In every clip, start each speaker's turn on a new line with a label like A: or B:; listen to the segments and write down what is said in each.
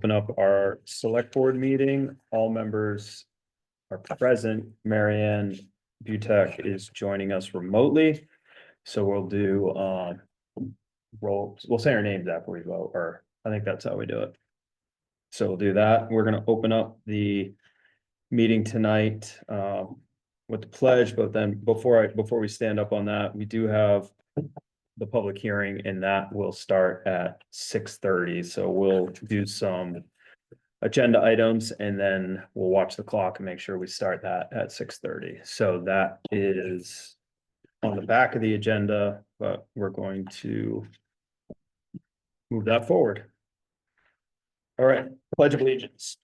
A: Open up our select board meeting. All members are present. Marianne Butek is joining us remotely. So we'll do we'll say our names after we vote, or I think that's how we do it. So we'll do that. We're gonna open up the meeting tonight with the pledge, but then before we stand up on that, we do have the public hearing, and that will start at 6:30. So we'll do some agenda items and then we'll watch the clock and make sure we start that at 6:30. So that is on the back of the agenda, but we're going to move that forward. All right, Pledge of Allegiance.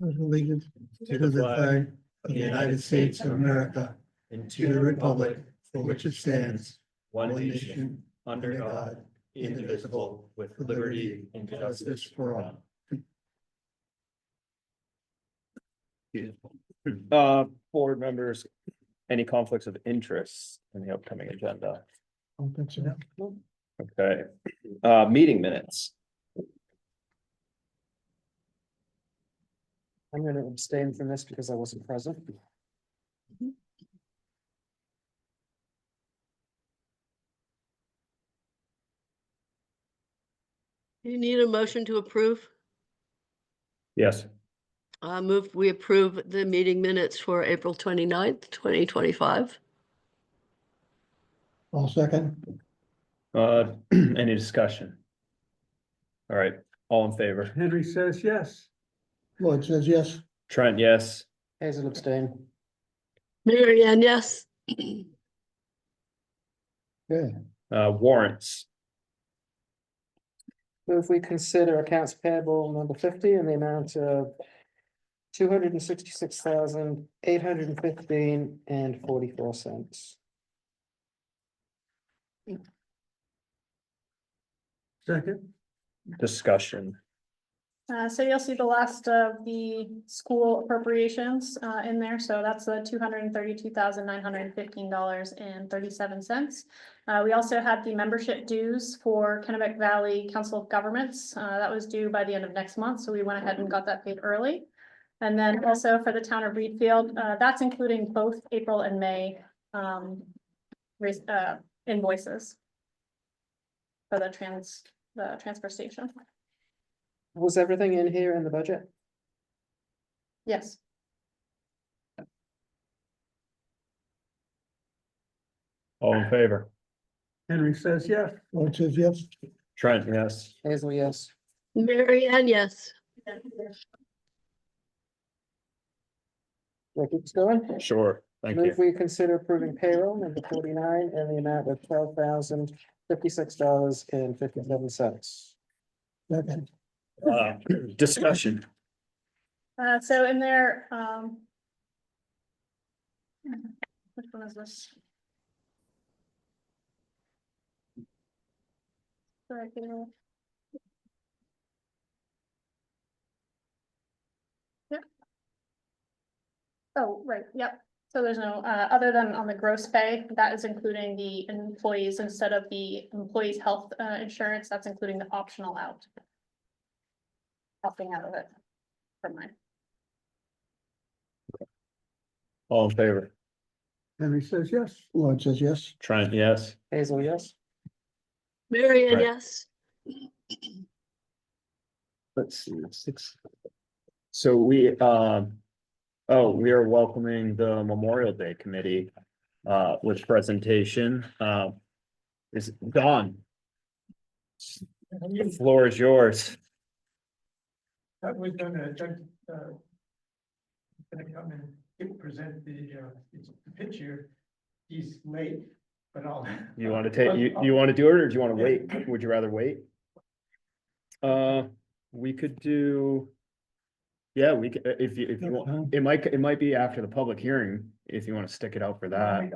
B: Allegiance to the flag of the United States of America and to the republic for which it stands, one nation, under God, indivisible, with liberty and justice for all.
A: Board members, any conflicts of interest in the upcoming agenda? Okay, meeting minutes.
C: I'm going to abstain from this because I wasn't present.
D: You need a motion to approve?
A: Yes,
D: Move, we approve the meeting minutes for April 29th, 2025.
B: I'll second.
A: any discussion? All right, all in favor?
B: Henry says yes. Lloyd says yes.
A: Trent, yes.
C: Hazel abstain.
D: Mary Ann, yes.
B: Okay,
A: Warrants.
C: Move we consider accounts payable number 50 in the amount of $266,815.44.
B: second.
A: Discussion.
E: So you'll see the last of the school appropriations in there. So that's the $232,915.37. We also had the membership dues for Kennebec Valley Council of Governments. That was due by the end of next month. So we went ahead and got that paid early. And then also for the town of Reedfield, that's including both April and May invoices for the transfer station.
C: Was everything in here in the budget?
E: Yes.
A: All in favor?
B: Henry says yes. Lloyd says yes.
A: Trent, yes.
C: Hazel, yes.
D: Mary Ann, yes.
C: That keeps going.
A: Sure, thank you.
C: Move we consider approving payroll number 49 in the amount of $12,056.57.
B: Second.
A: Discussion.
E: So in there, which one is this? Sorry, I can't remember. Yep. Oh, right, yep. So there's no, other than on the gross pay, that is including the employees instead of the employees' health insurance, that's including the optional out. Opting out of it for mine.
A: All in favor?
B: Henry says yes. Lloyd says yes.
A: Trent, yes.
C: Hazel, yes.
D: Mary Ann,
A: Right.
D: yes.
A: Let's see, 6. So we are welcoming the Memorial Day Committee with presentation. Is Dawn? The floor is yours.
F: I was gonna come and present the picture. He's late, but I'll.
A: You want to take, you want to do it, or do you want to wait? Would you rather wait? We could do. Yeah, we could, if you want, it might be after the public hearing, if you want to stick it out for that.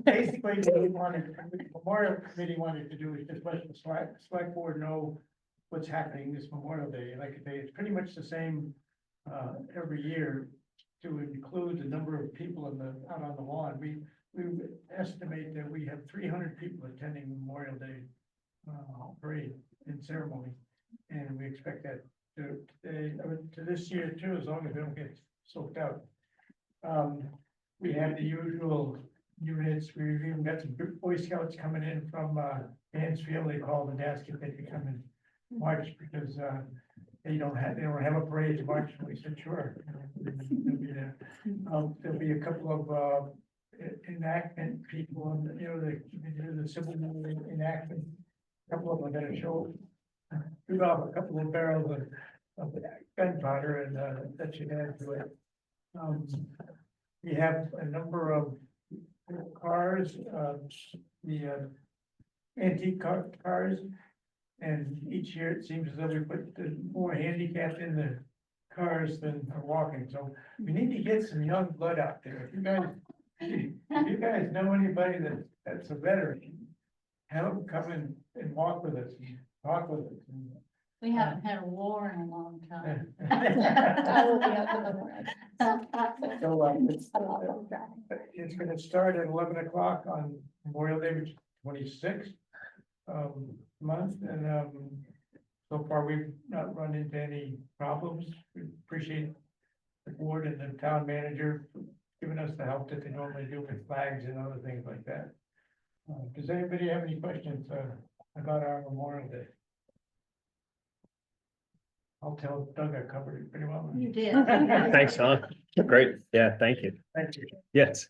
F: Basically, what we wanted, the Memorial Committee wanted to do is just let the select board know what's happening this Memorial Day. Like I say, it's pretty much the same every year, to include the number of people out on the lawn. We estimate that we have 300 people attending Memorial Day parade and ceremony. And we expect that to this year too, as long as they don't get soaked out. We have the usual units, we've even got some Boy Scouts coming in from Mansfield, they call the Dasket, they can come and march because they don't have a parade to march, and we said, sure. They'll be there. There'll be a couple of enactment people, and the civil enactment. A couple of them are gonna show off a couple of barrels of gunpowder, and that should add to it. We have a number of cars, the antique cars. And each year it seems as though we put more handicapped in the cars than are walking, so we need to get some young blood out there. If you guys know anybody that's a veteran, have them come in and walk with us, and talk with us.
G: We haven't had a war in a long time.
E: I will be at the memorial.
F: So, it's gonna start at 11 o'clock on Memorial Day, which is 26th month, and so far we've not run into any problems. We appreciate the board and the town manager for giving us the help that they normally do with flags and other things like that. Does anybody have any questions about our Memorial Day? I'll tell Doug I covered it pretty well.
G: You did.
A: Thanks, Don. Great. Yeah, thank you.
F: Thank you.
A: Yes.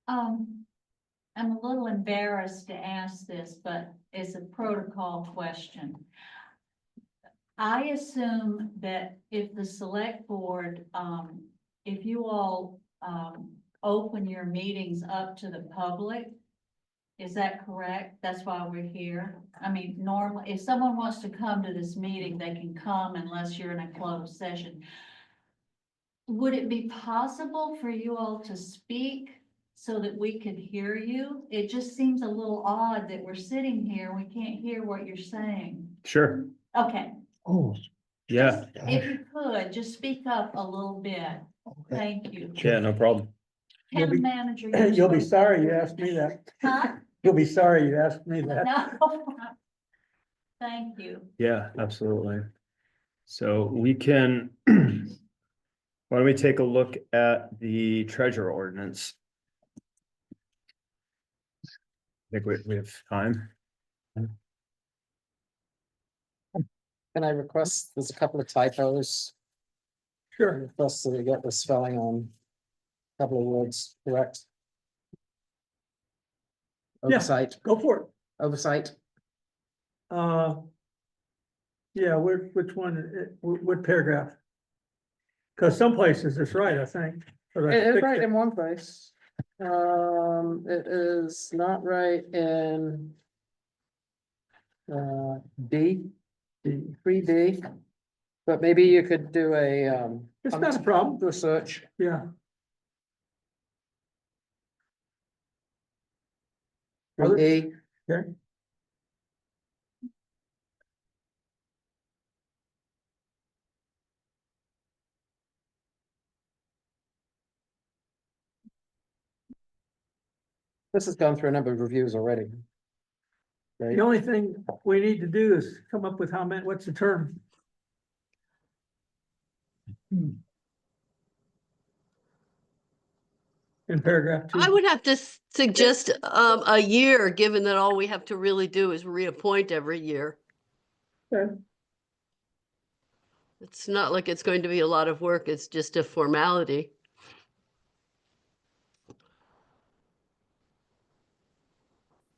G: I'm a little embarrassed to ask this, but it's a protocol question. I assume that if the select board, if you all, open your meetings up to the public, is that correct? That's why we're here. I mean, normally, if someone wants to come to this meeting, they can come unless you're in a closed session. Would it be possible for you all to speak so that we could hear you? It just seems a little odd that we're sitting here and we can't hear what you're saying.
A: Sure.
G: Okay,
B: Oh.
A: Yeah.
G: if you could, just speak up a little bit. Thank you.
A: Yeah, no problem.
B: You'll be-
G: Town manager.
B: You'll be sorry you asked me that.
G: Huh?
B: You'll be sorry you asked me that.
G: No. Thank you.
A: Yeah, absolutely. So we can, why don't we take a look at the treasure ordinance? I think we have time.
C: Can I request, there's a couple of typos.
B: Sure.
C: Request that we get the spelling on a couple of words correct.
B: Yeah.
C: Oversight,
B: Go for it.
C: oversight.
B: Yeah, which one, what paragraph? Cause some places it's right, I think. But I
C: It's
B: fixed
C: right
B: it.
C: in one place. It is not right in D, 3D. But maybe you could do a
B: It's not a problem.
C: do a search.
B: Yeah.
C: for E.
B: Okay.
C: This has gone through a number of reviews already. Right?
B: The only thing we need to do is come up with how many, what's the term? In paragraph 2.
D: I would have to suggest a year, given that all we have to really do is reappoint every year.
B: Okay.
D: It's not like it's going to be a lot of work, it's just a formality.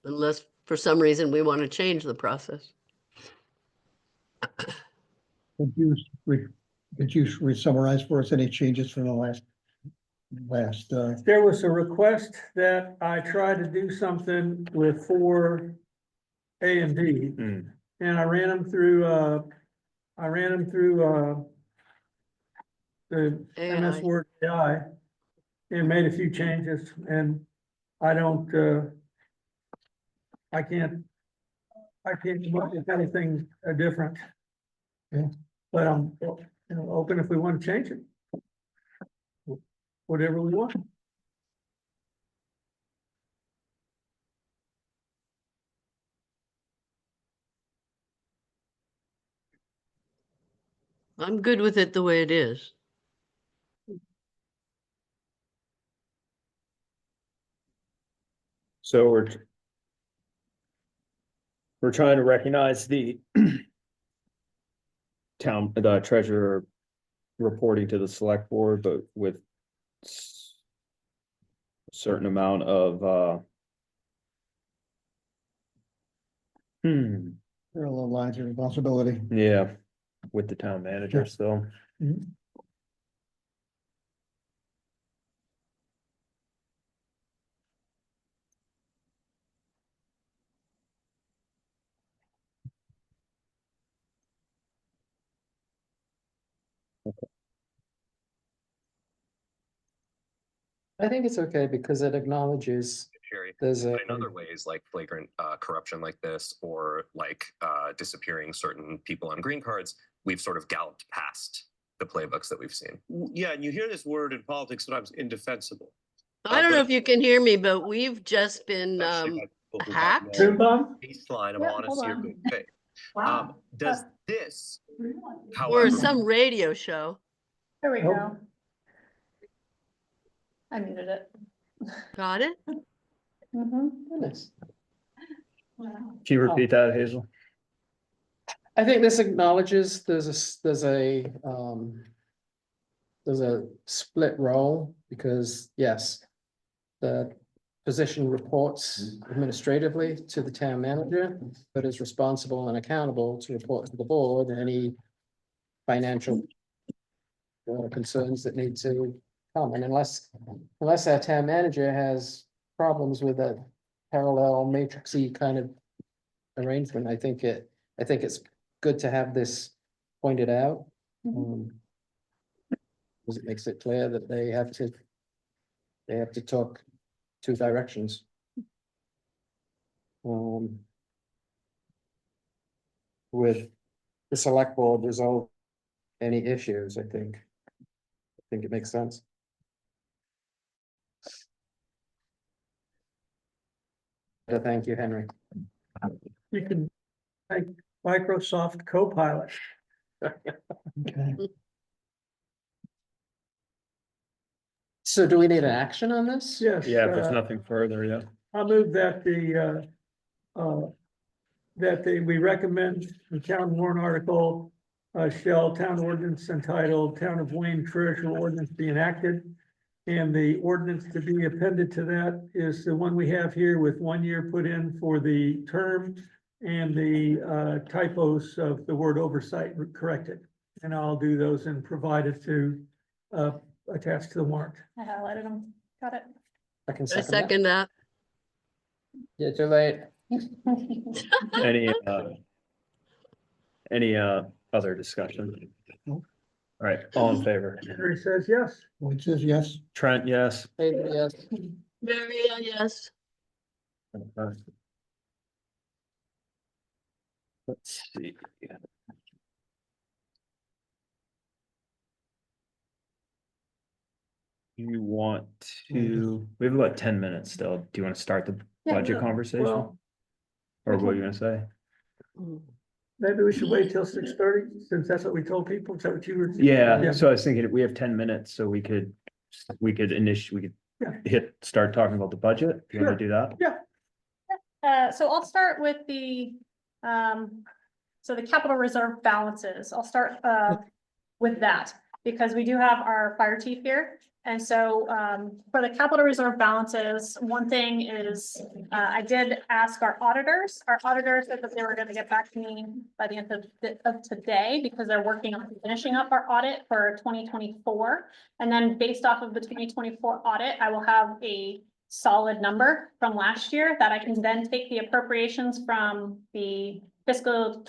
D: Unless for some reason we want to change the process.
H: Could you summarize for us any changes from the last?
B: There was a request that I try to do something with 4 A and B,
A: Hmm.
B: and I ran them through, the MS
D: AI.
B: Word AI and made a few changes, and I don't, I can't come up with anything different.
H: Yeah.
B: But I'm, open if we want to change it. Whatever we want.
D: I'm good with it the way it is.
A: So we're trying to recognize the the treasurer reporting to the select board, but with a certain amount of,
H: Parallel lines of responsibility.
A: yeah, with the town manager still.
H: Mhm.
C: I think it's okay because it acknowledges
I: Sherry.
C: there's a,
I: But in other ways, like flagrant corruption like this, or like disappearing certain people on green cards, we've sort of galloped past the playbooks that we've seen.
B: Yeah, and you hear this word in politics sometimes, indefensible.
D: I don't know
B: but-
D: if you can hear me, but we've just been
B: Especially by people who have
D: hacked.
B: no
F: Zoom bomb?
B: Baseline of
E: Yeah, hold
B: honesty or
E: on.
B: good faith. Does this,
D: Or
B: however,
D: some radio show.
E: There we
F: Nope.
E: go. I muted it.
D: Got it?
E: Mhm.
C: goodness.
G: Wow.
A: Can you repeat that, Hazel?
C: I think this acknowledges there's a split role because, yes, the position reports administratively to the town manager, but is responsible and accountable to report to the board any financial concerns that need to come. And unless our town manager has problems with a parallel matrixy kind of arrangement, I think it's good to have this pointed out. Because it makes it clear that they have to talk two directions. With the select board resolve any issues, I think it makes sense. Thank you, Henry.
F: You can thank Microsoft Copilot.
H: Okay.
C: So do we need an action on this?
F: Yes.
A: Yeah, if there's nothing further, yeah.
F: I'll move that we recommend the town warrant article, shall town ordinance entitled Town of Wayne Treasurer Ordinance be enacted. And the ordinance to be appended to that is the one we have here with 1 year put in for the term and the typos of the word oversight corrected. And I'll do those and provide it to attach to the warrant.
E: I highlighted them. Got it.
C: I can
D: I
C: second that.
D: second that.
C: Yeah, too late.
A: Any other discussion?
H: No.
A: All right, all in favor?
F: Henry says yes.
H: White says yes.
A: Trent, yes.
C: Hey, yes.
D: Mary, yes.
A: Okay. Let's see. You want to, we have about 10 minutes still. Do you want to start the
E: Yeah.
A: budget conversation?
F: Well,
A: Or what are you gonna say?
F: maybe we should wait till 6:30, since that's what we told people. Is that what you were?
A: Yeah, so I was thinking we have 10 minutes, so we could
F: Yeah.
A: start talking about the budget. Do you want to do that?
E: So I'll start with the, so the capital reserve balances. I'll start, with that. Because we do have our fire chief here. And so, for the capital reserve balances, one thing is, I did ask our auditors. Our auditors said that they were gonna get back to me by the end of today, because they're working on finishing up our audit for 2024. And then based off of the 2024 audit, I will have a solid number from last year that I can then take the appropriations from the fiscal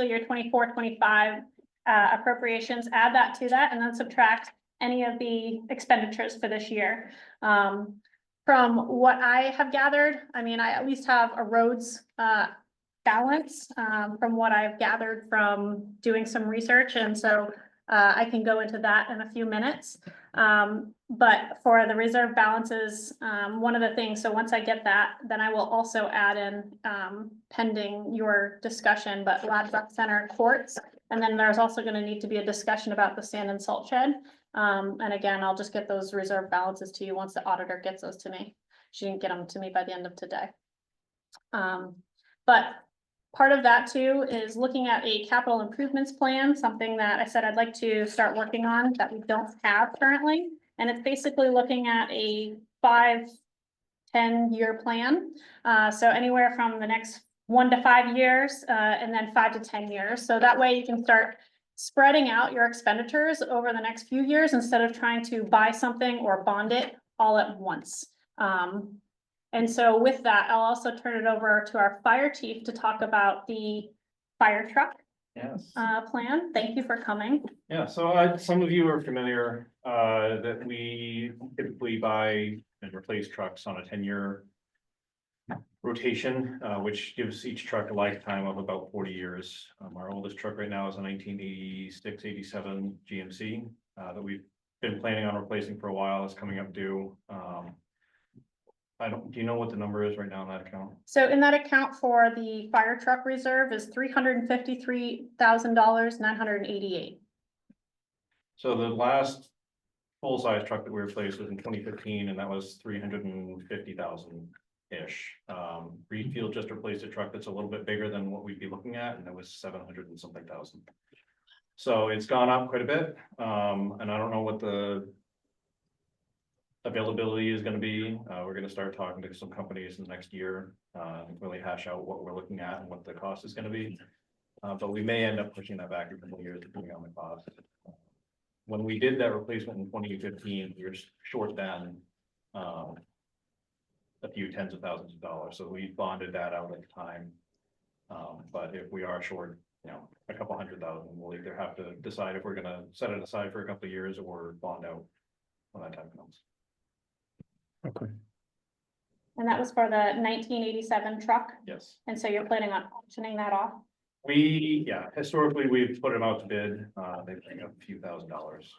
E: year 24-25 appropriations, add that to that, and then subtract any of the expenditures for this year. From what I have gathered, I mean, I at least have a roads balance from what I've gathered from doing some research, and so I can go into that in a few minutes. But for the reserve balances, one of the things, so once I get that, then I will also add in pending your discussion, but Ladbroke Center courts. And then there's also gonna need to be a discussion about the sand and salt shed. And again, I'll just get those reserve balances to you once the auditor gets those to me. She didn't get them to me by the end of today. But part of that too is looking at a capital improvements plan, something that I said I'd like to start working on that we don't have currently. And it's basically looking at a 5-10 year plan. So anywhere from the next 1 to 5 years, and then 5 to 10 years. So that way you can start spreading out your expenditures over the next few years instead of trying to buy something or bond it all at once. And so with that, I'll also turn it over to our fire chief to talk about the fire truck
J: Yes.
E: plan. Thank you for coming.
J: Yeah, so some of you are familiar that we typically buy and replace trucks on a 10-year rotation, which gives each truck a lifetime of about 40 years. Our oldest truck right now is a 1986-87 GMC that we've been planning on replacing for a while. It's coming up due. Do you know what the number is right now in that account?
E: So in that account for the fire truck reserve is $353,988.
J: So the last full-size truck that we replaced was in 2015, and that was 350,000-ish. Reedfield just replaced a truck that's a little bit bigger than what we'd be looking at, and it was 700 and something thousand. So it's gone up quite a bit, and I don't know what the availability is going to be. We're going to start talking to some companies in the next year, and really hash out what we're looking at and what the cost is going to be. But we may end up pushing that back a couple of years depending on the cost. When we did that replacement in 2015, we were short then a few tens of thousands of dollars. So we bonded that out at the time. But if we are short, a couple $100,000, we'll either have to decide if we're going to set it aside for a couple of years or bond out when that time comes.
A: Okay.
E: And that was for the 1987 truck.
J: Yes.
E: And so you're planning on auctioning that off?
J: Historically, we've put them out to bid. They bring up a few $1,000s.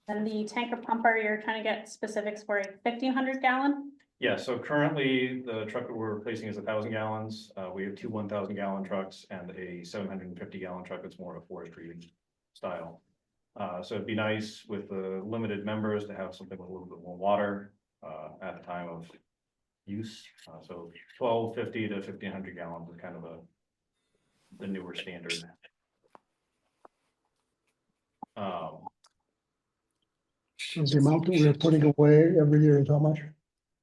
E: And the tanker pumper, you're trying to get specifics for a 1,500 gallon?
J: Yeah, so currently the truck that we're replacing is 1,000 gallons. We have two 1,000 gallon trucks and a 750 gallon truck that's more of a forestry style. So it'd be nice with the limited members to have something with a little bit more water at the time of use. So 1,250 to 1,500 gallons is kind of the newer standard.
H: So the amount that we're putting away every year is how much?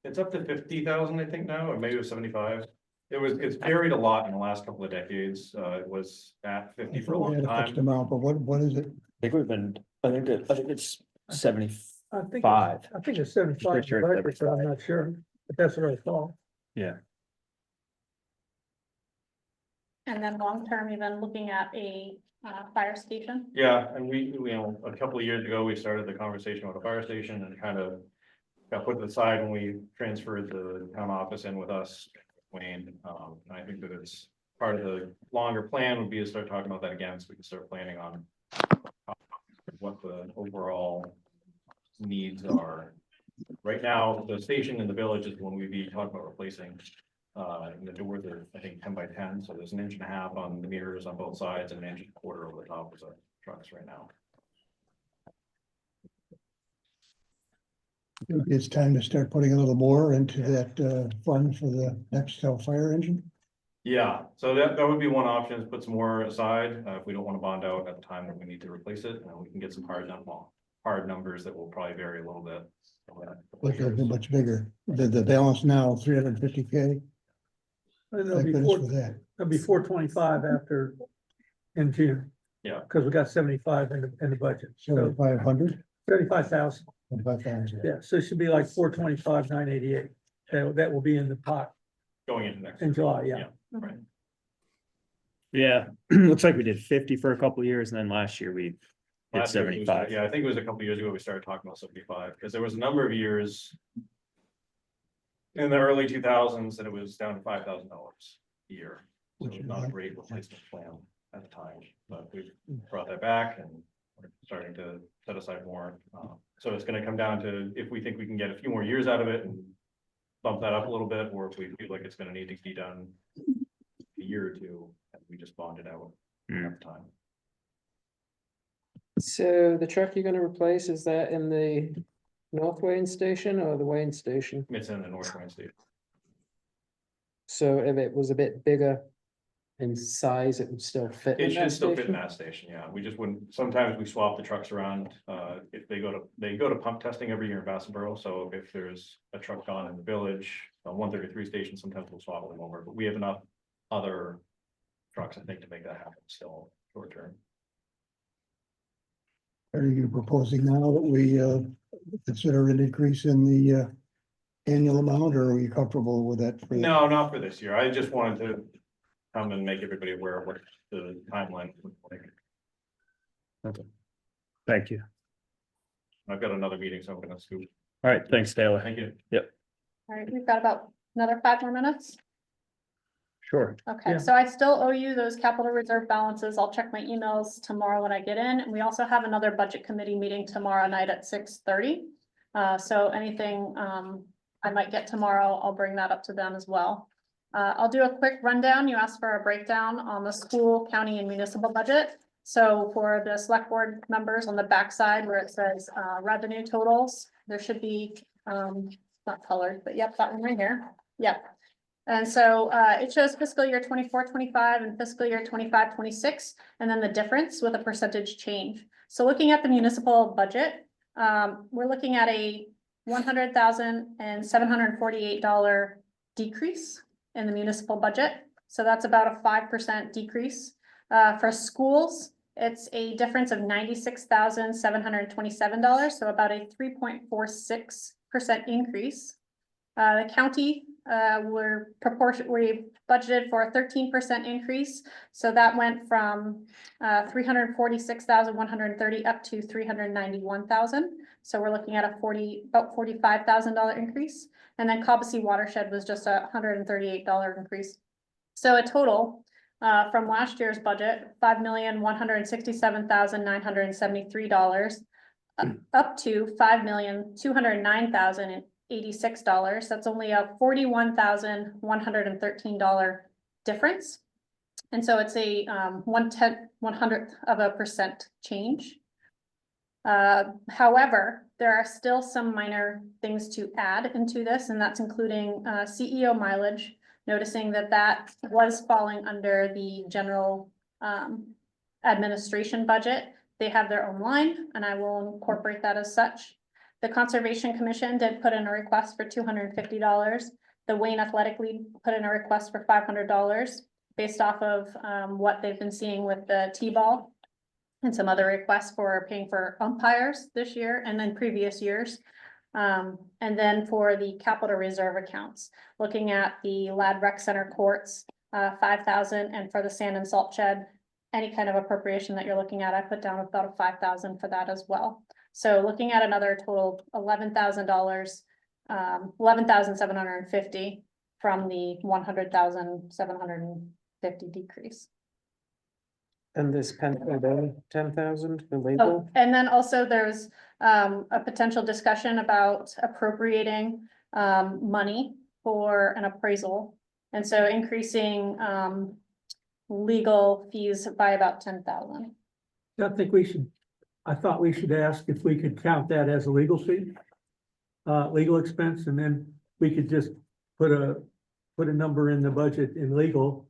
J: It's up to 50,000, I think now, or maybe it was 75. It's varied a lot in the last couple of decades. It was at 50 for a
H: We
J: long
H: had a fixed
J: time.
H: amount, but what is it?
A: I think it's 75.
B: I think it's 75,
A: Pretty sure it's
B: but I'm not sure, but that's what I thought.
A: Yeah.
E: And then long-term, even looking at a fire station?
J: Yeah, and we a couple of years ago, we started the conversation with the fire station and kind of got put to the side when we transferred the town office in with us, Wayne. And I think that it's part of the longer plan would be to start talking about that again, so we can start planning on what the overall needs are. Right now, the station in the village is when we'd be talking about replacing. And the doors are, I think, 10 by 10, so there's 1.5 inches on the mirrors on both sides and 1.25 inches over the top of the trucks right now.
H: It's time to start putting a little more into that fund for the next fire engine.
J: Yeah, so that would be one option, is put some more aside, if we don't want to bond out at the time that we need to replace it, and we can get some hard numbers that will probably vary a little bit.
H: But they'll be much bigger. The balance now, 350K.
B: It'll
H: Thank
B: be
H: goodness
B: four,
H: for that.
B: it'll be 425 after in June.
J: Yeah.
B: Because we got 75 in the budget, so
H: 7,500,
B: 35,000.
H: 5,000.
B: Yeah, so it should be like 425, 988. That will be in the pot
J: Going into next.
B: in July, yeah.
J: Right.
A: Yeah, looks like we did 50 for a couple of years and then last year we did
J: Last year it was-
A: 75.
J: Yeah, I think it was a couple of years ago we started talking about 75, because there was a number of years in the early 2000s that it was down to $5,000 a year. So it was not a great replacement plan at the time, but we brought that back and we're starting to set aside more. So it's gonna come down to if we think we can get a few more years out of it and bump that up a little bit, or if we feel like it's gonna need to be done a year or two, and we just bond it out at the time.
C: So the truck you're gonna replace, is that in the North Wayne Station or the Wayne Station?
J: It's in the North Wayne State.
C: So if it was a bit bigger in size, it would still fit
J: It
C: in
J: should
C: that
J: still fit in
C: station?
J: that station, yeah. We just wouldn't, sometimes we swap the trucks around, if they go to pump testing every year in Bassboro, so if there's a truck gone in the village, on 133 station, sometimes we'll swap them over, but we have enough other trucks, I think, to make that happen still short term.
H: Are you proposing now that we consider an increase in the annual amount, or are you comfortable with that? for the-
J: No, not for this year. I just wanted to come and make everybody aware of what the timeline looks like.
A: Thank you.
J: I've got another meeting, so I'm gonna scoot.
A: All right, thanks, Taylor.
J: Thank you.
E: All right, we've got about another 5 more minutes.
A: Sure.
E: Okay,
C: Yeah.
E: so I still owe you those capital reserve balances. I'll check my emails tomorrow when I get in. And we also have another budget committee meeting tomorrow night at 6:30. So anything I might get tomorrow, I'll bring that up to them as well. I'll do a quick rundown. You asked for a breakdown on the school, county, and municipal budget. So for the select board members on the backside where it says revenue totals, there should be not colored, but yep, that one right here. Yep. And so it shows fiscal year 24-25 and fiscal year 25-26, and then the difference with a percentage change. So looking at the municipal budget, we're looking at a $100,748 decrease in the municipal budget. So that's about a 5% decrease. For schools, it's a difference of $96,727, so about a 3.46% increase. The county, we budgeted for a 13% increase. So that went from 346,130 up to 391,000. So we're looking at about $45,000 increase. And then Cobussy Watershed was just a $138 increase. So a total from last year's budget, $5,167,973 up to $5,209,086. That's only a $41,113 difference. And so it's a 0.1% change. However, there are still some minor things to add into this, and that's including CEO mileage, noticing that that was falling under the general administration budget. They have their own line, and I will incorporate that as such. The Conservation Commission did put in a request for $250. The Wayne Athletic League put in a request for $500 based off of what they've been seeing with the T-ball and some other requests for paying for umpires this year and then previous years. And then for the capital reserve accounts, looking at the Lad Rec Center courts, 5,000, and for the sand and salt shed, any kind of appropriation that you're looking at, I put down about a 5,000 for that as well. So looking at another total $11,000, $11,750 from the $100,750 decrease.
C: And this pencil, 10,000, the
E: Oh,
C: label?
E: and then also there's a potential discussion about appropriating money for an appraisal. And so increasing legal fees by about 10,000.
F: I thought we should ask if we could count that as a legal fee. Legal expense, and then we could just put a number in the budget in legal.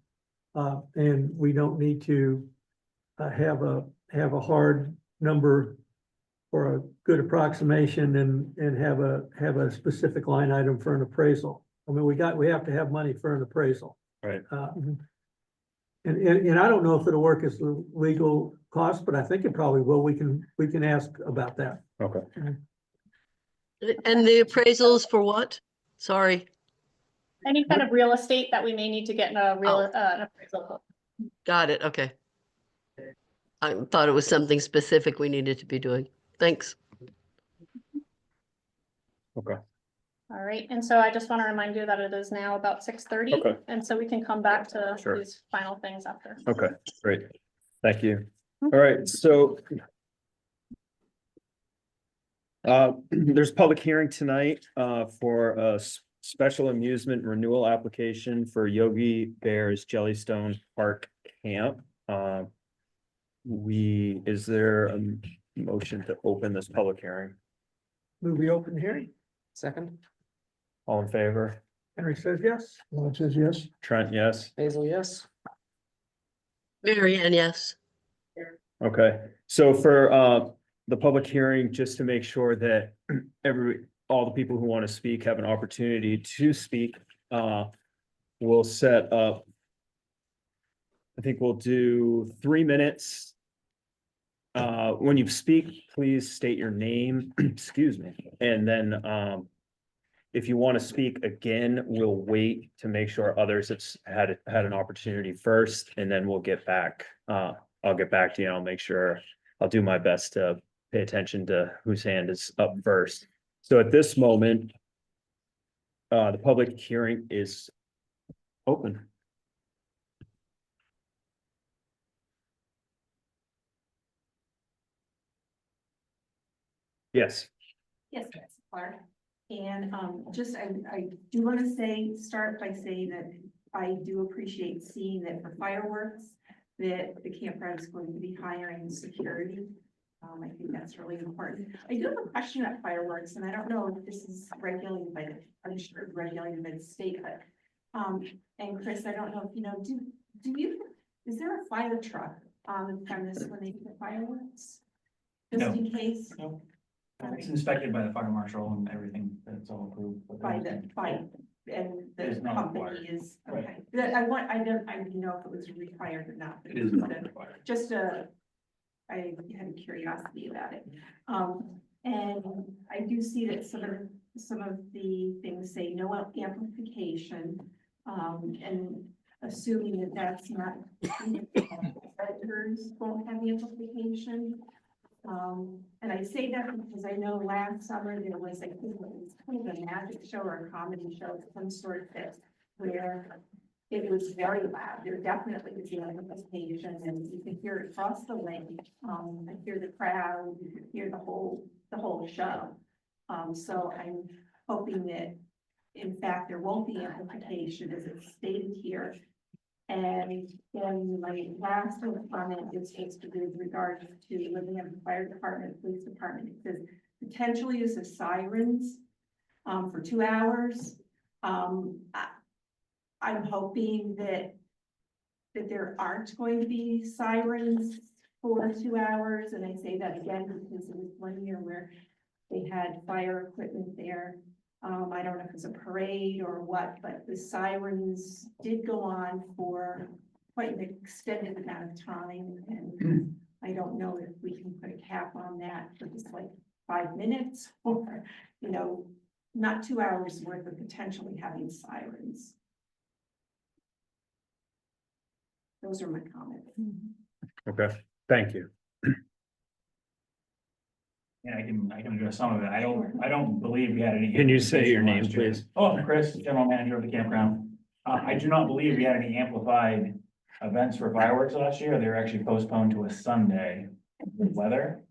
F: And we don't need to have a hard number for a good approximation and have a specific line item for an appraisal. I mean, we have to have money for an appraisal.
A: Right.
F: And I don't know if it'll work as a legal cost, but I think it probably will. We can ask about that.
A: Okay.
D: And the appraisals for what? Sorry,
E: Any kind of real estate that we may need to get in a real an appraisal.
D: got it, okay. I thought it was something specific we needed to be doing. Thanks.
A: Okay.
E: All right, and so I just want to remind you that it is now about 6:30.
A: Okay.
E: And so we can come back to
A: Sure.
E: these final things after.
A: Okay, great. Thank you. All right, so there's a public hearing tonight for a special amusement renewal application for Yogi Bear's Jellystone Park Camp. Is there motion to open this public hearing.
B: Move we open the hearing.
C: Second,
A: All in favor?
B: Henry says yes.
H: Lord says yes.
A: Trent, yes?
C: Basil, yes.
D: Mary Ann, yes.
A: Okay, so for the public hearing, just to make sure that all the people who want to speak have an opportunity to speak, we'll set up. I think we'll do 3 minutes. When you speak, please state your name, excuse me, and then if you want to speak again, we'll wait to make sure others have had an opportunity first, and then we'll get back. I'll get back to you. And I'll make sure, I'll do my best to pay attention to whose hand is up first. So at this moment, the public hearing is open. Yes,
K: Yes, that's Clark. And just, I do want to start by saying that I do appreciate seeing that for fireworks, that the campground is going to be hiring security. I think that's really important. I do have a question about fireworks, and I don't know if this is regulated by I'm sure it's regulated by the state, but and Chris, I don't know if you know, is there a fire truck on the premise when they do the fireworks? Just
L: No.
K: in case?
L: No. It's inspected by the fire marshal and everything, that's all approved.
K: And the
L: It's not
K: company
L: required.
K: is,
L: Right.
K: okay. I didn't know if it was required or not. but
L: It is
K: just
L: not
K: a-
L: required.
K: Just I had a curiosity about it. And I do see that some of the things say no amplification. And assuming that that's not, predators won't have amplification. And I say that because I know last summer there was, I think it was kind of a magic show or a comedy show of some sort that where it was very loud. There definitely was amplification and you could hear it across the lake. I hear the crowd, you could hear the whole show. So I'm hoping that in fact, there won't be amplification as it's stated here. And then my last comment is just with regard to living in the fire department, police department, it says potential use of sirens for 2 hours. I'm hoping that there aren't going to be sirens for 2 hours, and I say that again because it was 1 year where they had fire equipment there. I don't know if it's a parade or what, but the sirens did go on for quite an extended amount of time. And I don't know if we can put a cap on that for just like 5 minutes or, not 2 hours worth of potentially having sirens. Those are my comments.
A: okay, thank you.
L: Yeah, I can address some of it. I don't believe we had any.
A: Can you say your name,
L: last year.
A: please?
L: Oh, I'm Chris, general manager of the campground. I do not believe we had any amplified events for fireworks last year. They were actually postponed to a Sunday with weather.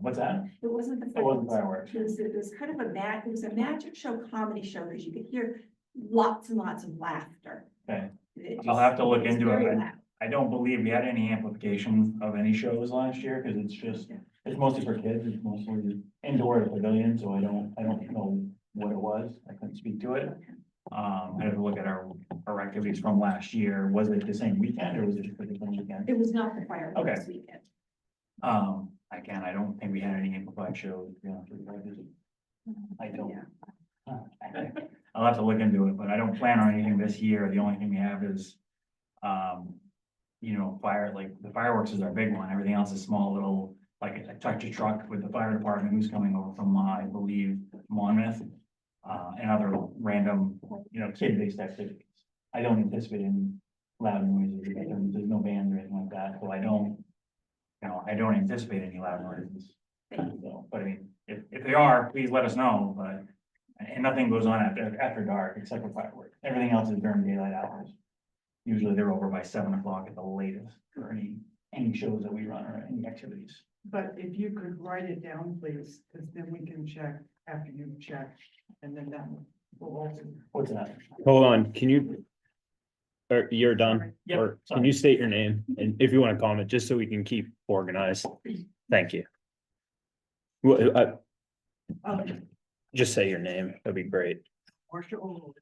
L: What's that?
K: It wasn't the.
L: It wasn't fireworks.
K: It was kind of it was a magic show, comedy show, because you could hear lots and lots of laughter.
L: Okay.
K: It
L: I'll have to look
K: was
L: into
K: very
L: it.
K: loud.
L: I don't believe we had any amplification of any shows last year, because it's mostly for kids, it's mostly indoor pavilion, so I don't know what it was, I couldn't speak to it. I have to look at our activities from last year, was it the same weekend, or was it just a different weekend?
K: It was not the fireworks
L: Okay.
K: weekend.
L: Again, I don't think we had any amplified shows, to be honest with you. I don't. I'll have to look into it, but I don't plan on anything this year, the only thing we have is, the fireworks is our big one, everything else is small little, like a tractor truck with the fire department who's coming over from, I believe, Monmouth. And other random, kid-based activities. I don't anticipate any loud noises, there's no bands or anything like that, so I don't anticipate any loud noises. So, but I mean, if they are, please let us know, but, and nothing goes on after dark except for fireworks. Everything else is during daylight hours. Usually they're over by 7 o'clock at the latest for any shows that we run or any activities.
F: But if you could write it down, please, because then we can check after you check, and then that will also.
L: What's that?
A: Hold on, can you? Or you're done,
L: Yep,
A: or
L: sorry.
A: can you state your name and if you want to comment, just so we can keep organized? Thank you. Well,
F: Um,
A: just say your name. That'd be great.
F: Marshall.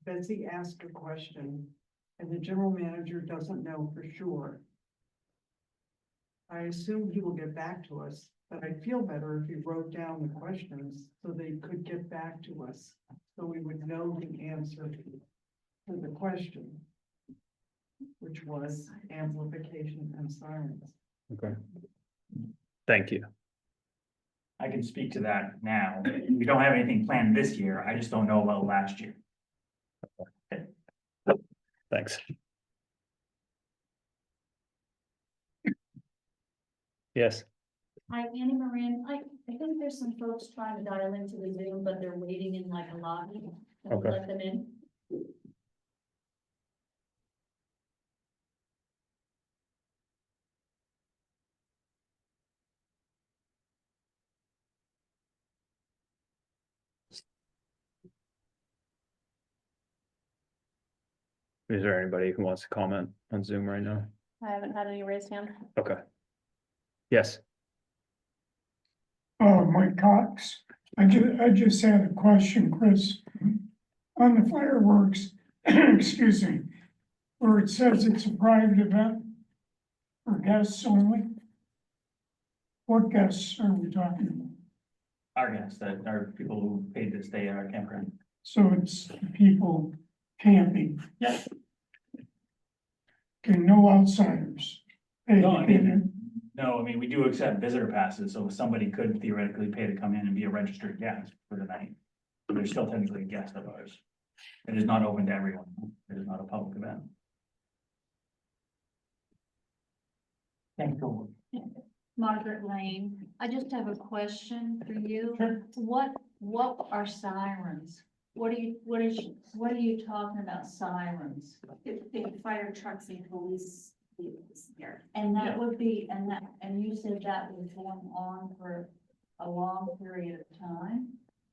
F: Betsy asked a question and the general manager doesn't know for sure. I assume he will get back to us, but I'd feel better if he wrote down the questions so they could get back to us. So we would know the answer to the question, which was amplification and sirens.
A: Okay. Thank you.
L: I can speak to that now. We don't have anything planned this year. I just don't know about last year.
A: Thanks. Yes,
G: Hi, Annie Moran. I think there's some folks trying to dial into the Zoom, but they're waiting in like a lobby. Can we
A: Okay.
G: let them in?
A: is there anybody who wants to comment on Zoom right now?
E: I haven't had any raised hand.
A: Okay. Yes,
F: Mike Cox, I just had a question, Chris. On the fireworks, excuse me, where it says it's a private event for guests only. What guests are we talking about?
L: Our guests that are people who paid to stay at our campground.
F: So it's people camping.
L: Yeah.
F: Okay, no outsiders. Hey,
L: No, I mean, we do accept visitor passes, so somebody could theoretically pay to come in and be a registered guest for the night. But they're still technically a guest of ours. It is not open to everyone. It is not a public event. Thank you.
G: Margaret Lane, I just have a question for you.
F: Sure.
G: What are sirens? What are you talking about sirens?
K: The fire trucks and police vehicles here.
G: And that would be, and you said that was going on for a long period of time?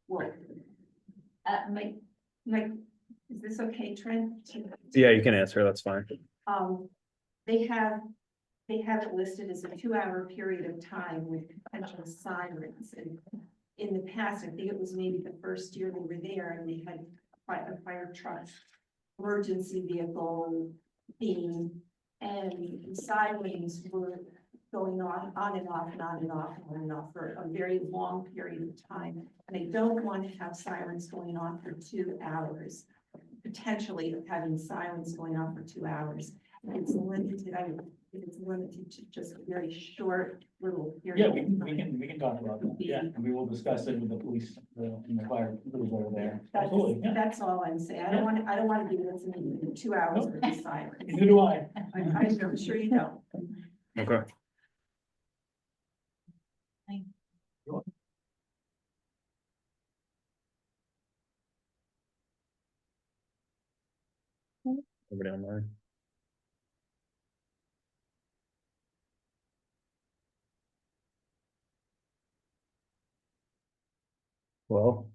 K: Well,
G: Make,
K: like, is this okay, Trent?
A: yeah, you can answer. That's fine.
K: They have it listed as a 2-hour period of time with potential sirens. And in the past, I think it was maybe the first year they were there and they had a fire truck, emergency vehicle theme, and sirens were going on and off and on and off and on and off for a very long period of time. And I don't want to have sirens going on for 2 hours, potentially having sirens going on for 2 hours. It's limited, it's limited to just a very short little period.
L: Yeah,
K: of
L: we
K: time.
L: can talk about that. Yeah, and we will discuss it with the police, and the fire crews over there.
K: That's,
L: Absolutely, yeah.
K: that's all I'm saying. I don't want to be listening to 2 hours of the sirens.
L: Neither do I.
K: I'm sure you don't.
A: Okay. Everybody online? Well,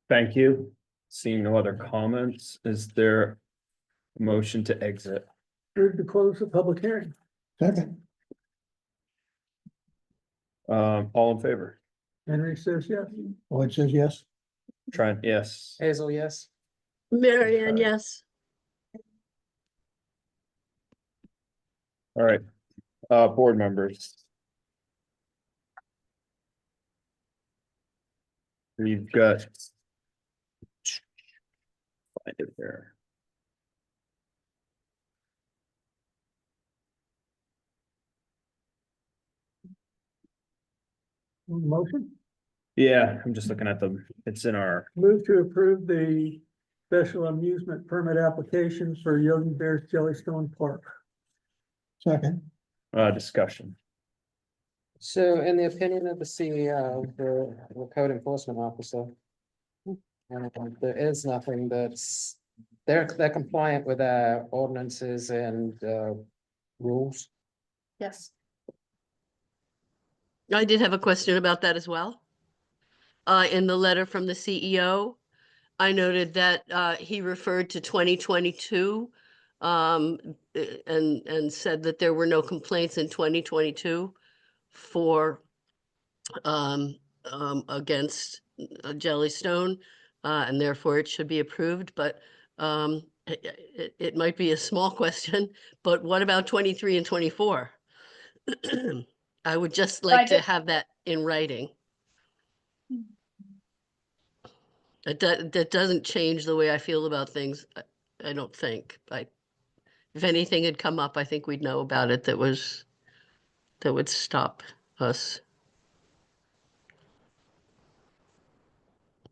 A: thank you. Seeing no other comments, is there a motion to exit?
F: Move to close the public hearing.
H: Second,
A: All in favor?
F: Henry says yes.
H: Lloyd says yes.
A: Trent, yes.
C: Hazel, yes.
D: Marianne,
A: Okay.
D: yes.
A: All right, board members. We've got. Find it here.
F: Motion,
A: Yeah, I'm just looking at them. It's in our,
F: move to approve the special amusement permit application for Yogi Bear's Jellystone Park.
H: Second,
A: discussion.
C: So in the opinion of the CEO, the code enforcement officer, there is nothing that's, they're compliant with our ordinances and rules.
E: Yes.
D: I did have a question about that as well. In the letter from the CEO, I noted that he referred to 2022 and said that there were no complaints in 2022 for against Jellystone, and therefore it should be approved, but it might be a small question, but what about 23 and 24? I would just
E: I
D: like to
E: did-
D: have that in writing. That doesn't change the way I feel about things, I don't think. If anything had come up, I think we'd know about it that would stop us.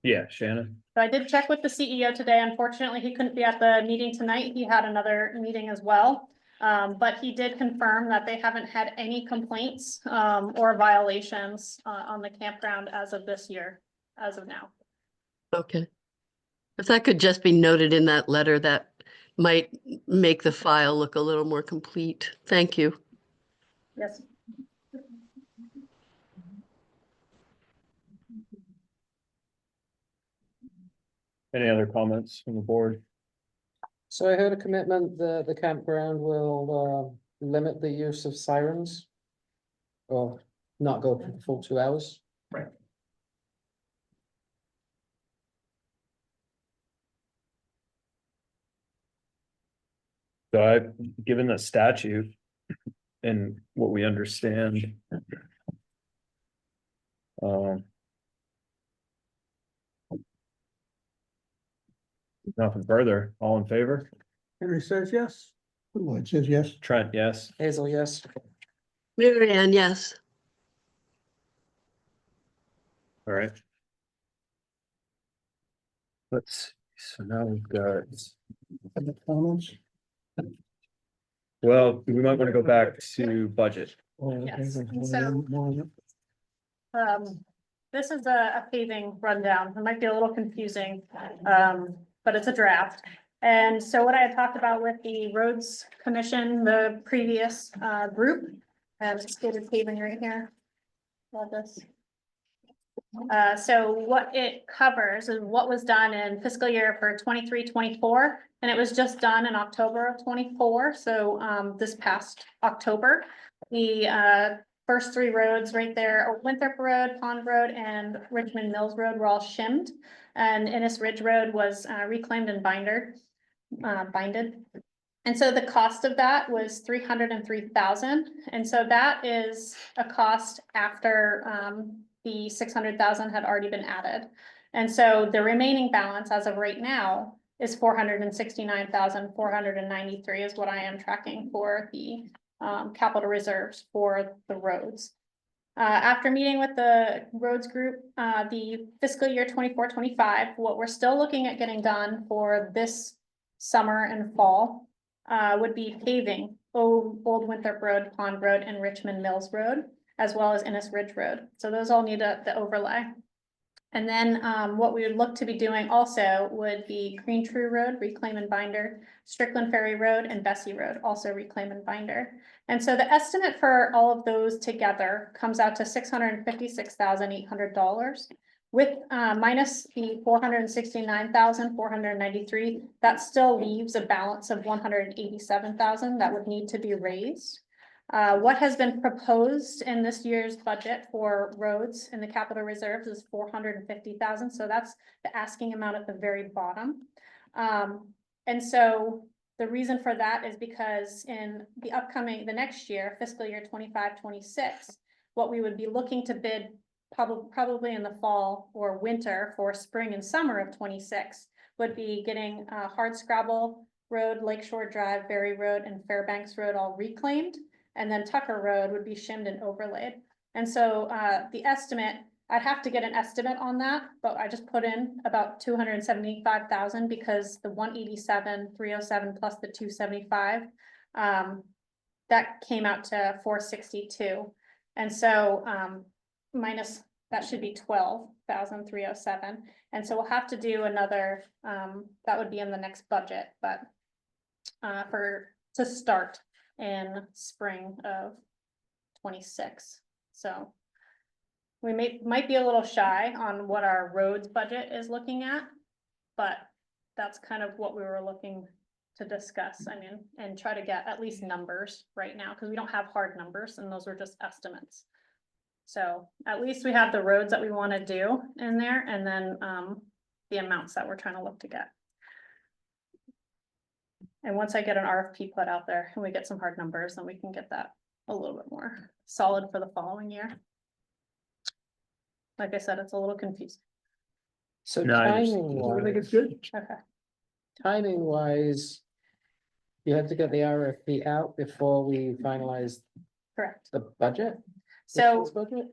A: Yeah, Shannon.
E: So I did check with the CEO today. Unfortunately, he couldn't be at the meeting tonight. He had another meeting as well. But he did confirm that they haven't had any complaints, or violations, on the campground as of this year, as of now.
D: Okay. If that could just be noted in that letter, that might make the file look a little more complete. Thank you.
E: Yes.
A: Any other comments from the board?
C: So I heard a commitment that the campground will limit the use of sirens. Or not go for the full 2 hours.
L: Right.
A: So I've given the statute and what we understand. Nothing further, all in favor?
B: Henry says yes.
H: Lloyd says yes.
A: Trent, yes.
C: Hazel, yes.
D: Mary Ann, yes.
A: All right. Let's, see. So now we've got,
H: Any comments?
A: well, we might want to go back to budget.
H: Oh, okay,
E: Yes,
H: then,
E: and so- This is a paving rundown. It might be a little confusing, but it's a draft. And so what I had talked about with the roads commission, the previous group, and stated paving right here. Love this. So what it covers is what was done in fiscal year for 23-24, and it was just done in October of 24. So this past October, the first 3 roads right there, Winthrop Road, Pond Road, and Richmond Mills Road were all shimmed. And Innis Ridge Road was reclaimed and binded. And so the cost of that was $303,000. And so that is a cost after the $600,000 had already been added. And so the remaining balance as of right now is $469,493 is what I am tracking for the capital reserves for the roads. After meeting with the roads group, the fiscal year 24-25, what we're still looking at getting done for this summer and fall would be paving Old Winthrop Road, Pond Road, and Richmond Mills Road, as well as Innis Ridge Road. So those all need the overlay. And then what we would look to be doing also would be Green True Road, reclaim and binder, Strickland Ferry Road, and Bessie Road, also reclaim and binder. And so the estimate for all of those together comes out to $656,800. With minus the $469,493, that still leaves a balance of $187,000 that would need to be raised. What has been proposed in this year's budget for roads in the capital reserves is $450,000. So that's the asking amount at the very bottom. And so the reason for that is because in the next year, fiscal year 25-26, what we would be looking to bid probably in the fall or winter for spring and summer of 26 would be getting Hardscrabble Road, Lakeshore Drive, Berry Road, and Fairbanks Road all reclaimed. And then Tucker Road would be shimmed and overlaid. And so the estimate, I'd have to get an estimate on that, but I just put in about 275,000 because the 187,307 plus the 275, that came out to 462. And so minus, that should be 12,307. And so we'll have to do another, that would be in the next budget, but to start in spring of 26. So we might be a little shy on what our roads budget is looking at, but that's kind of what we were looking to discuss. I mean, and try to get at least numbers right now, because we don't have hard numbers and those are just estimates. So at least we have the roads that we want to do in there and then the amounts that we're trying to look to get. And once I get an RFP put out there and we get some hard numbers, then we can get that a little bit more solid for the following year. Like I said, it's a little confusing.
C: So
A: No, I
C: timing
H: I think it's
C: wise,
H: good.
E: Okay.
C: timing wise. You have to get the RFP out before we finalize
E: Correct.
C: the budget?
E: So,
C: This budget?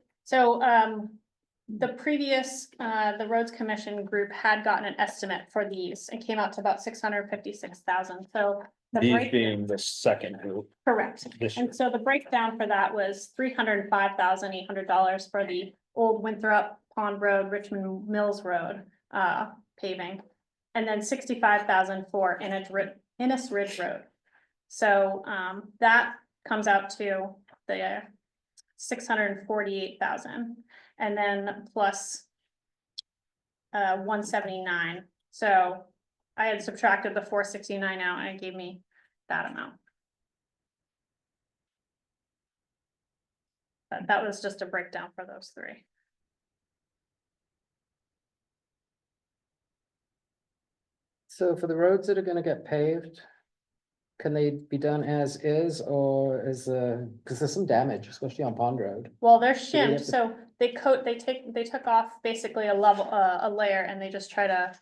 E: the previous, the roads commission group had gotten an estimate for these and came out to about 656,000. So the
A: These
E: break,
A: being the second group.
E: correct.
A: This year.
E: And so the breakdown for that was $305,800 for the old Winthrop Pond Road, Richmond Mills Road, paving. And then 65,000 for Innis Ridge Road. So, that comes out to the 648,000 and then plus 179. So I had subtracted the 469 out and it gave me that amount. But that was just a breakdown for those three.
C: So for the roads that are gonna get paved. Can they be done as is or is because there's some damage, especially on Pond Road.
E: Well, they're
C: we have
E: shimmed,
C: to-
E: so they took off basically a level, a layer and they just try to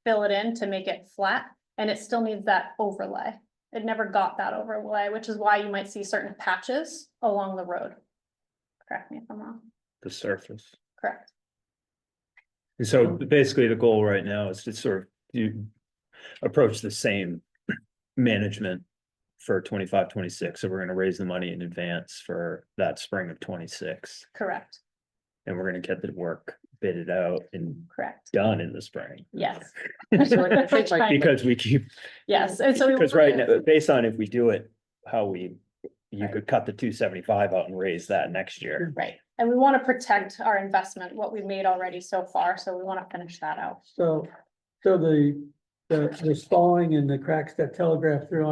E: fill it in to make it flat. And it still needs that overlay. It never got that overlay, which is why you might see certain patches along the road. Correct me if I'm wrong.
A: The surface.
E: Correct.
A: And so basically the goal right now is to sort of you approach the same management for 25-26. So we're gonna raise the money in advance for that spring of 26.
E: Correct.
A: And we're gonna get the work bidded out and
E: Correct.
A: done in the spring.
E: Yes.
C: So I think like-
A: Because we keep,
E: Yes, and so.
A: because right now, based on if we do it, you
E: Right.
A: could cut the 275 out and raise that next year.
E: Right, and we want to protect our investment, what we've made already so far, so we want to finish that out.
B: So, the stalling and the cracks that telegraph through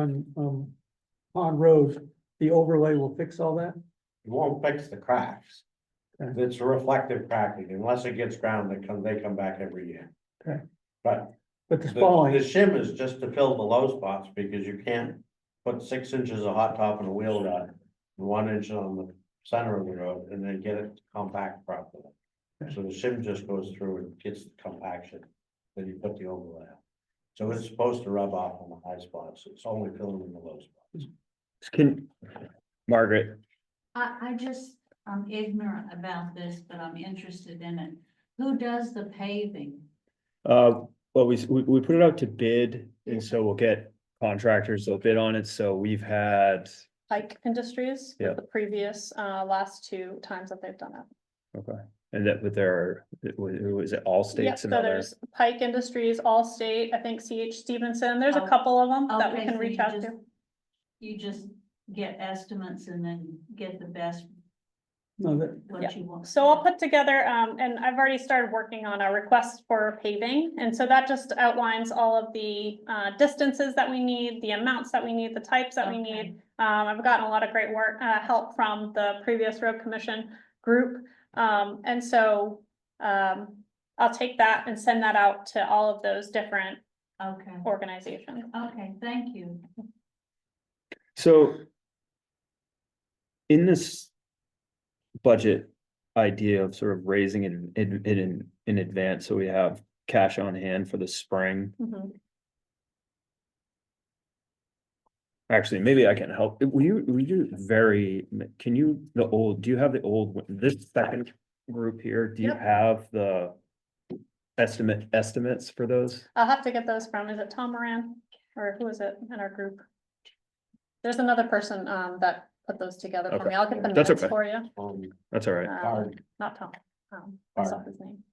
B: on road, the overlay will fix all that?
M: It won't fix the cracks.
B: Okay.
M: It's a reflective cracking, unless it gets ground, they come back every year.
B: Okay.
M: But
B: But the
M: the
B: spalling,
M: shim is just to fill the low spots, because you can't put 6 inches of hot top in a wheel rut. And 1 inch on the center of the road, and then get it compact properly. So the shim just goes through and gets the compaction, then you put the overlay on. So it's supposed to rub off on the high spots, it's only filling in the low spots.
A: Margaret,
G: I'm ignorant about this, but I'm interested in it. Who does the paving?
A: well, we put it out to bid, and so we'll get contractors, they'll bid on it, so we've had.
E: Pike Industries,
A: Yeah.
E: with the previous, last 2 times that they've done it.
A: Okay, and that with their, who is it, all
E: Yep,
A: states
E: so
A: and other,
E: there's Pike Industries, Allstate, I think CH Stevenson, there's a
G: Oh,
E: couple of them that we
G: okay,
E: can
G: so
E: reach
G: you
E: out
G: just-
E: to.
G: You just get estimates and then get the best,
B: no, that,
G: what you want.
E: So I'll put together, and I've already started working on a request for paving, and so that just outlines all of the distances that we need, the amounts that we need, the types that we
G: Okay.
E: need. I've gotten a lot of great work, help from the previous road commission group. And so I'll take that and send that out to all of those different
G: Okay,
E: organizations.
G: okay, thank you.
A: so. In this. Budget idea of sort of raising it in advance, so we have cash on hand for the spring.
E: Mhm.
A: Actually, maybe I can help. Will you can you, do you have the old, this second group here, do you
E: Yep.
A: have the estimates for those?
E: I'll have to get those from, is it Tom Moran, or who is it in our group? There's another person that put those together for
A: Okay.
E: me, I'll get the
A: That's
E: minutes
A: okay.
E: for you.
A: That's all right.
E: Not Tom, I saw his name,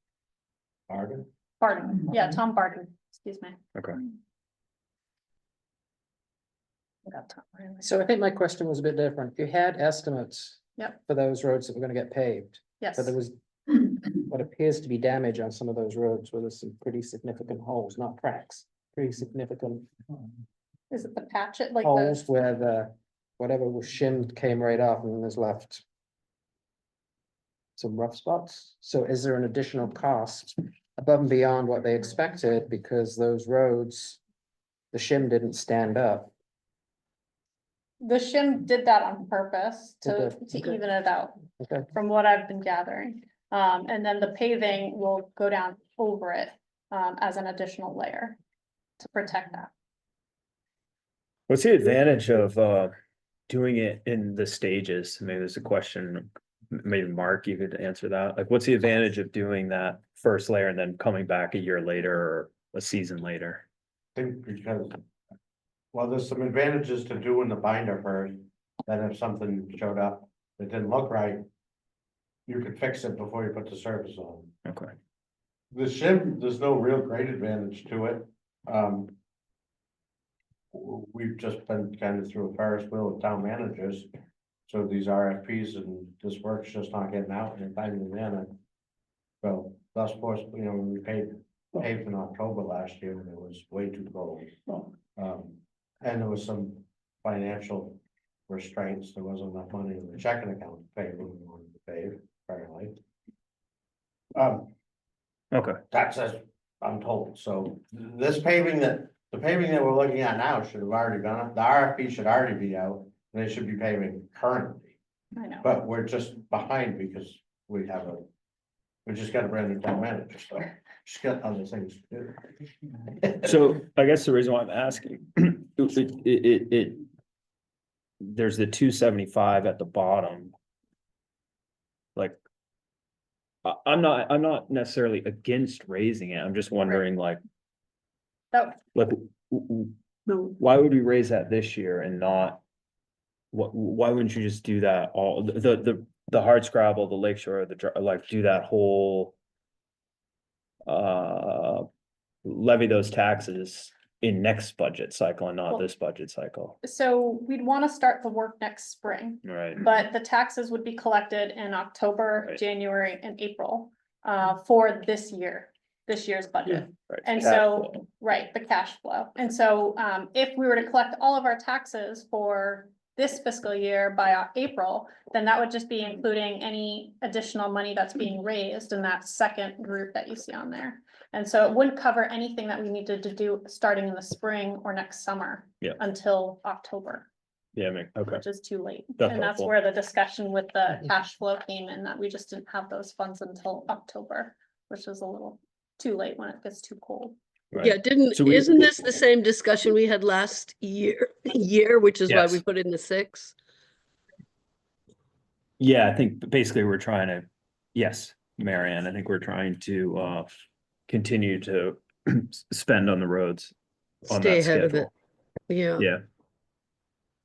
M: Pardon?
E: Barton, yeah, Tom Barton, excuse me.
A: Okay.
E: I got Tom Moran.
C: So I think my question was a bit different. You had estimates.
E: Yep.
C: For those roads that were gonna get paved,
E: Yes,
C: but there was what appears to be damage on some of those roads where there's some pretty significant holes, not cracks. Pretty significant
E: is it the patch it, like
C: holes
E: the,
C: where whatever was shimmed came right off and is left. some rough spots. So is there an additional cost above and beyond what they expected because those roads, the shim didn't stand up?
E: The shim did that on purpose
C: Did
E: to,
C: they?
E: to
C: Okay.
E: even it out,
C: Okay,
E: from what I've been gathering. And then the paving will go down over it, as an additional layer to protect that.
A: What's the advantage of doing it in the stages? Maybe there's a question, maybe Mark, you could answer that. Like, what's the advantage of doing that first layer and then coming back a year later or a season later?
M: I think because, well, there's some advantages to doing the binder first, then if something showed up that didn't look right, you could fix it before you put the surface on.
A: Okay.
M: The shim, there's no real great advantage to it. We've just been kind of through a Ferris wheel of town managers. So these RFPs and this work's just not getting out in a timely manner. So thus force, you know, when we paved in October last year, and it was way too cold. And there was some financial restraints. There wasn't enough money in the checking account to pay when we wanted to pave, apparently.
A: Okay.
M: That's as I'm told. So this paving the paving that we're looking at now should have already gone up. The RFP should already be out. And they should be paving currently,
E: I know.
M: but we're just behind because we just got a brand new town manager, so just got other things to do.
A: So I guess the reason why I'm asking, there's the 275 at the bottom. Like, I'm not necessarily against raising it. I'm just wondering like,
E: So,
A: like, why would we raise that this year and not? Why wouldn't you just do that all, the hard scrabble, the lakeshore, like, do that whole. Levy those taxes in next budget cycle and not
E: Well-
A: this budget cycle,
E: so we'd want to start the work next spring.
A: right?
E: But the taxes would be collected in October,
A: Right.
E: January, and April, for this year's budget.
A: Right,
E: And
A: cash
E: so,
A: flow.
E: right, the cash flow. And so, if we were to collect all of our taxes for this fiscal year by April, then that would just be including any additional money that's being raised in that second group that you see on there. And so it wouldn't cover anything that we needed to do starting in the spring or next summer.
A: Yeah.
E: Until October,
A: Yeah, okay,
E: which is too late.
A: That's
E: And that's
A: helpful.
E: where the discussion with the cash flow came in, that we just didn't have those funds until October, which is a little too late when it gets too cold.
A: right.
D: Yeah,
A: So we-
D: isn't this the same discussion we had last year, which is why we
A: Yes.
D: put in the 6?
A: Yeah, I think basically we're trying to, yes, Marianne, I think we're trying to continue to spend on the roads. On
D: Stay
A: that
D: ahead of it.
A: schedule.
D: Yeah.
A: Yeah,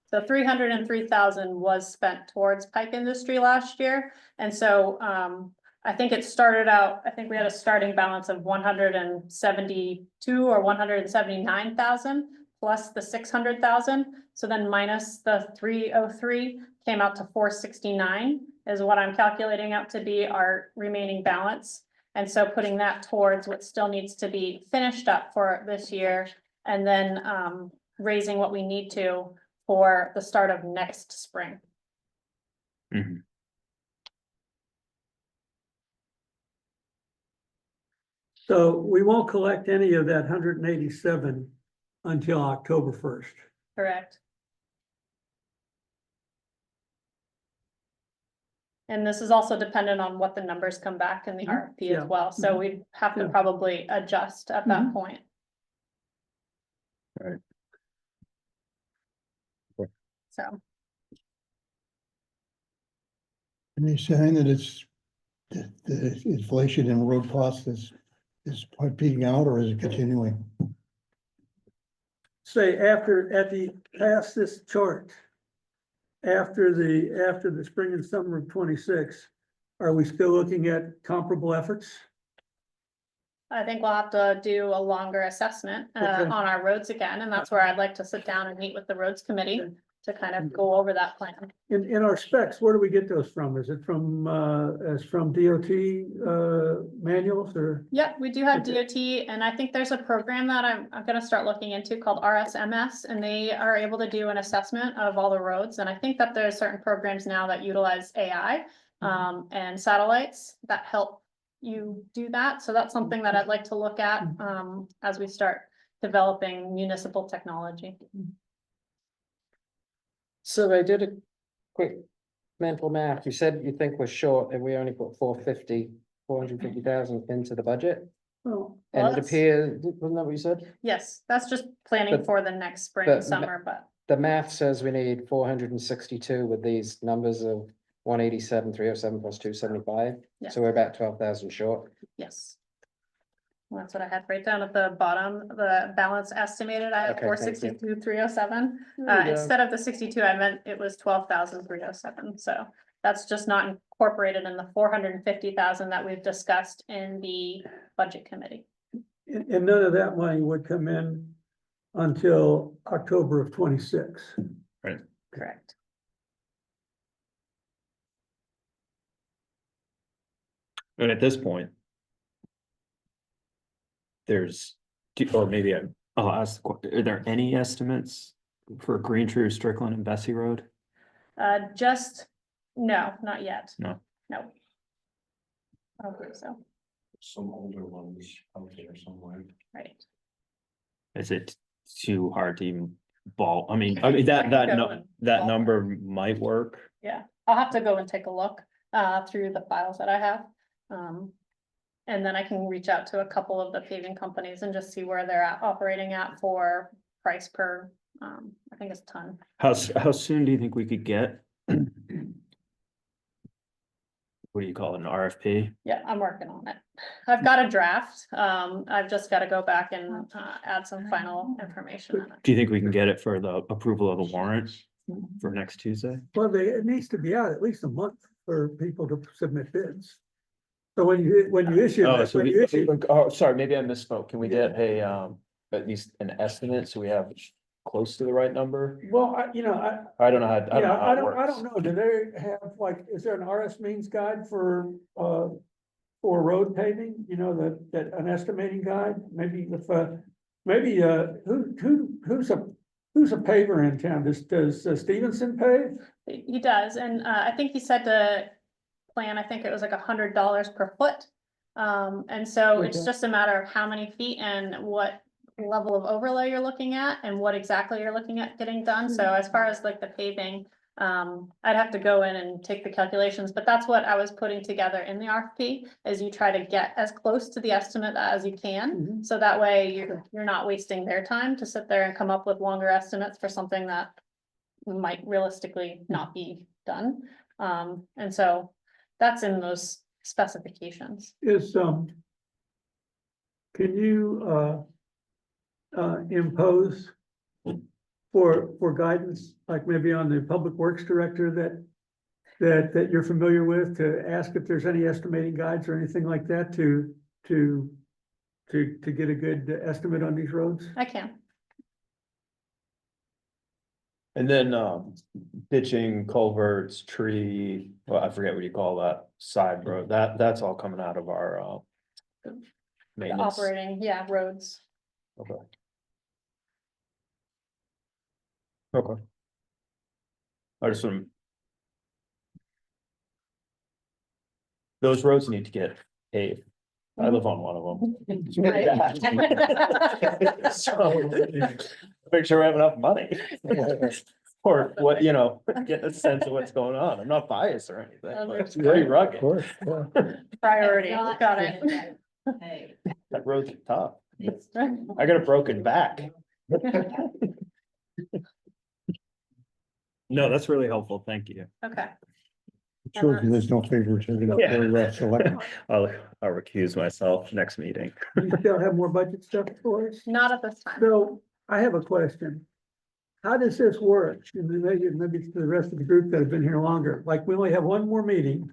E: So 303,000 was spent towards Pike Industry last year. And so, I think it started out, I think we had a starting balance of 172 or 179,000 plus the 600,000. So then minus the 303 came out to 469 is what I'm calculating out to be our remaining balance. And so putting that towards what still needs to be finished up for this year, and then raising what we need to for the start of next spring.
A: Mhm.
B: So we won't collect any of that 187 until October 1st.
E: Correct. And this is also dependent on what the numbers come back in the RFP
B: Yeah.
E: as well, so we'd have to
B: Yeah.
E: probably adjust at that
B: Mhm.
E: point.
A: Right.
E: So,
H: And you're saying that the inflation in road costs is peaking out, or is it continuing?
B: Say past this chart, after the spring and summer of 26, are we still looking at comparable efforts?
E: I think we'll have to do a longer assessment
B: Okay.
E: on our roads again, and that's where I'd like to sit down and meet with the roads committee to kind of go over that plan.
B: In our specs, where do we get those from? Is it from DOT manuals or?
E: Yeah, we do have
B: Okay.
E: DOT, and I think there's a program that I'm gonna start looking into called RSMS, and they are able to do an assessment of all the roads, and I think that there's certain programs now that utilize AI. and satellites that help you do that. So that's something that I'd like to look at, as we start developing municipal technology.
C: So I did a quick mental math. You said you think we're short and we only put 450,000 into the budget.
E: Well,
C: And it
E: that's-
C: appears, wasn't that what you said?
E: Yes, that's just planning
C: But-
E: for the next spring,
C: but-
E: summer, but
C: The math says we need 462 with these numbers of 187, 307 plus 275.
E: Yeah.
C: So we're about 12,000 short.
E: yes. Well, that's what I had right down at the bottom, the balance estimated, I have
C: Okay, thank you.
E: 462, 307.
C: There we go.
E: Instead of the 62, I meant it was 12,307, so that's just not incorporated in the 450,000 that we've discussed in the budget committee.
B: And none of that money would come in until October of 26.
E: Correct.
A: And at this point. There's, or maybe I'll ask, are there any estimates for Green Tree, Strickland and Bessie Road?
E: Just, no, not yet.
A: No.
E: No. I don't think so,
M: Some older ones out there somewhere.
E: right.
A: Is it too hard to even I mean, that,
E: I can go
A: no,
E: and
A: that
E: ball-
A: number might work.
E: Yeah, I'll have to go and take a look through the files that I have. And then I can reach out to a couple of the paving companies and just see where they're operating at for price per, I think it's ton.
A: How soon do you think we could get? What do you call it, an RFP?
E: Yeah, I'm working on it. I've got a draft. I've just got to go back and add some final information on it.
A: Do you think we can get it for the approval of the warrant for next Tuesday?
B: Well, it needs to be out at least a month for people to submit bids. So when you issue,
A: Oh,
B: that-
A: so
B: when you issue,
A: sorry, maybe I misspoke. Can we get at least an estimate so we have close to the right number?
B: well, I
A: I don't know how, I don't know
B: yeah,
A: how
B: I
A: it
B: don't
A: works.
B: know. Do they have like, is there an RS means guide for road paving? You know, that an estimating guide? Maybe if, who's a paver in town? Does Stevenson pave?
E: He does, and I think he said to plan, I think it was like $100 per foot. And so it's
B: Okay.
E: just a matter of how many feet and what level of overlay you're looking at and what exactly you're looking at getting done. So as far as like the paving, I'd have to go in and take the calculations, but that's what I was putting together in the RFP, is you try to get as close to the estimate as you can. So that way you're not wasting their time to sit there and come up with longer estimates for something that might realistically not be done. And so that's in those specifications.
B: Is, can you, impose for guidance, like maybe on the public works director that you're familiar with, to ask if there's any estimating guides or anything like that to get a good estimate on these roads?
E: I can.
A: And then, ditching, culverts, tree, well, I forget what you call that, side road, that's all coming out of our,
E: The
A: maintenance.
E: operating, yeah, roads.
A: Okay. Okay. I just want. Those roads need to get paved. I live on one of them. It's really bad. So, make sure we have enough money. Or what, get a sense of what's going on. I'm not biased or anything, but it's pretty rugged.
E: Priority, got it.
G: Hey,
A: That road's tough.
G: it's
A: I got a broken back. No, that's really helpful. Thank you.
E: Okay,
H: Sure, there's no favoritism.
A: Yeah.
H: Select.
A: I'll recuse myself next meeting.
B: You still have more budget stuff for us?
E: not at this time.
B: So I have a question. How does this work? And then maybe to the rest of the group that have been here longer, like we only have one more meeting.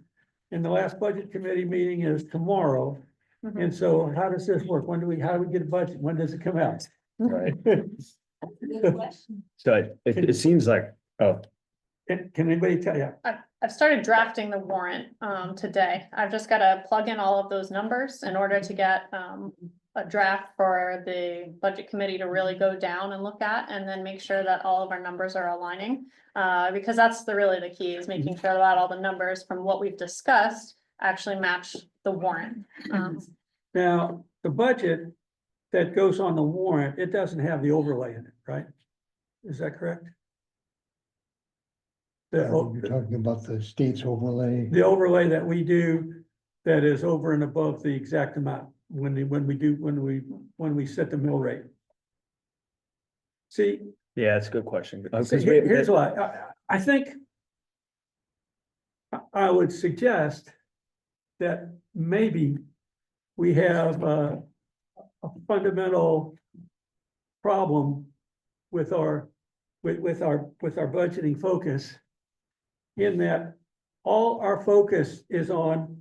B: And the last budget committee meeting is tomorrow.
E: Mhm.
B: And so how does this work? How do we get a budget? When does it come out?
A: Right.
G: a good question.
A: So it seems like, oh,
B: Can anybody tell you?
E: I've started drafting the warrant today. I've just got to plug in all of those numbers in order to get a a draft for the budget committee to really go down and look at, and then make sure that all of our numbers are aligning. Because that's really the key, is making sure that all the numbers from what we've discussed actually match the warrant.
B: Now, the budget that goes on the warrant, it doesn't have the overlay in it, right? Is that correct?
H: You're talking about the state's overlay.
B: The overlay that we do that is over and above the exact amount when we set the mill rate. See,
A: Yeah, it's a good question.
B: here's why, I think I would suggest that maybe we have a fundamental problem with our budgeting focus, in that all our focus is on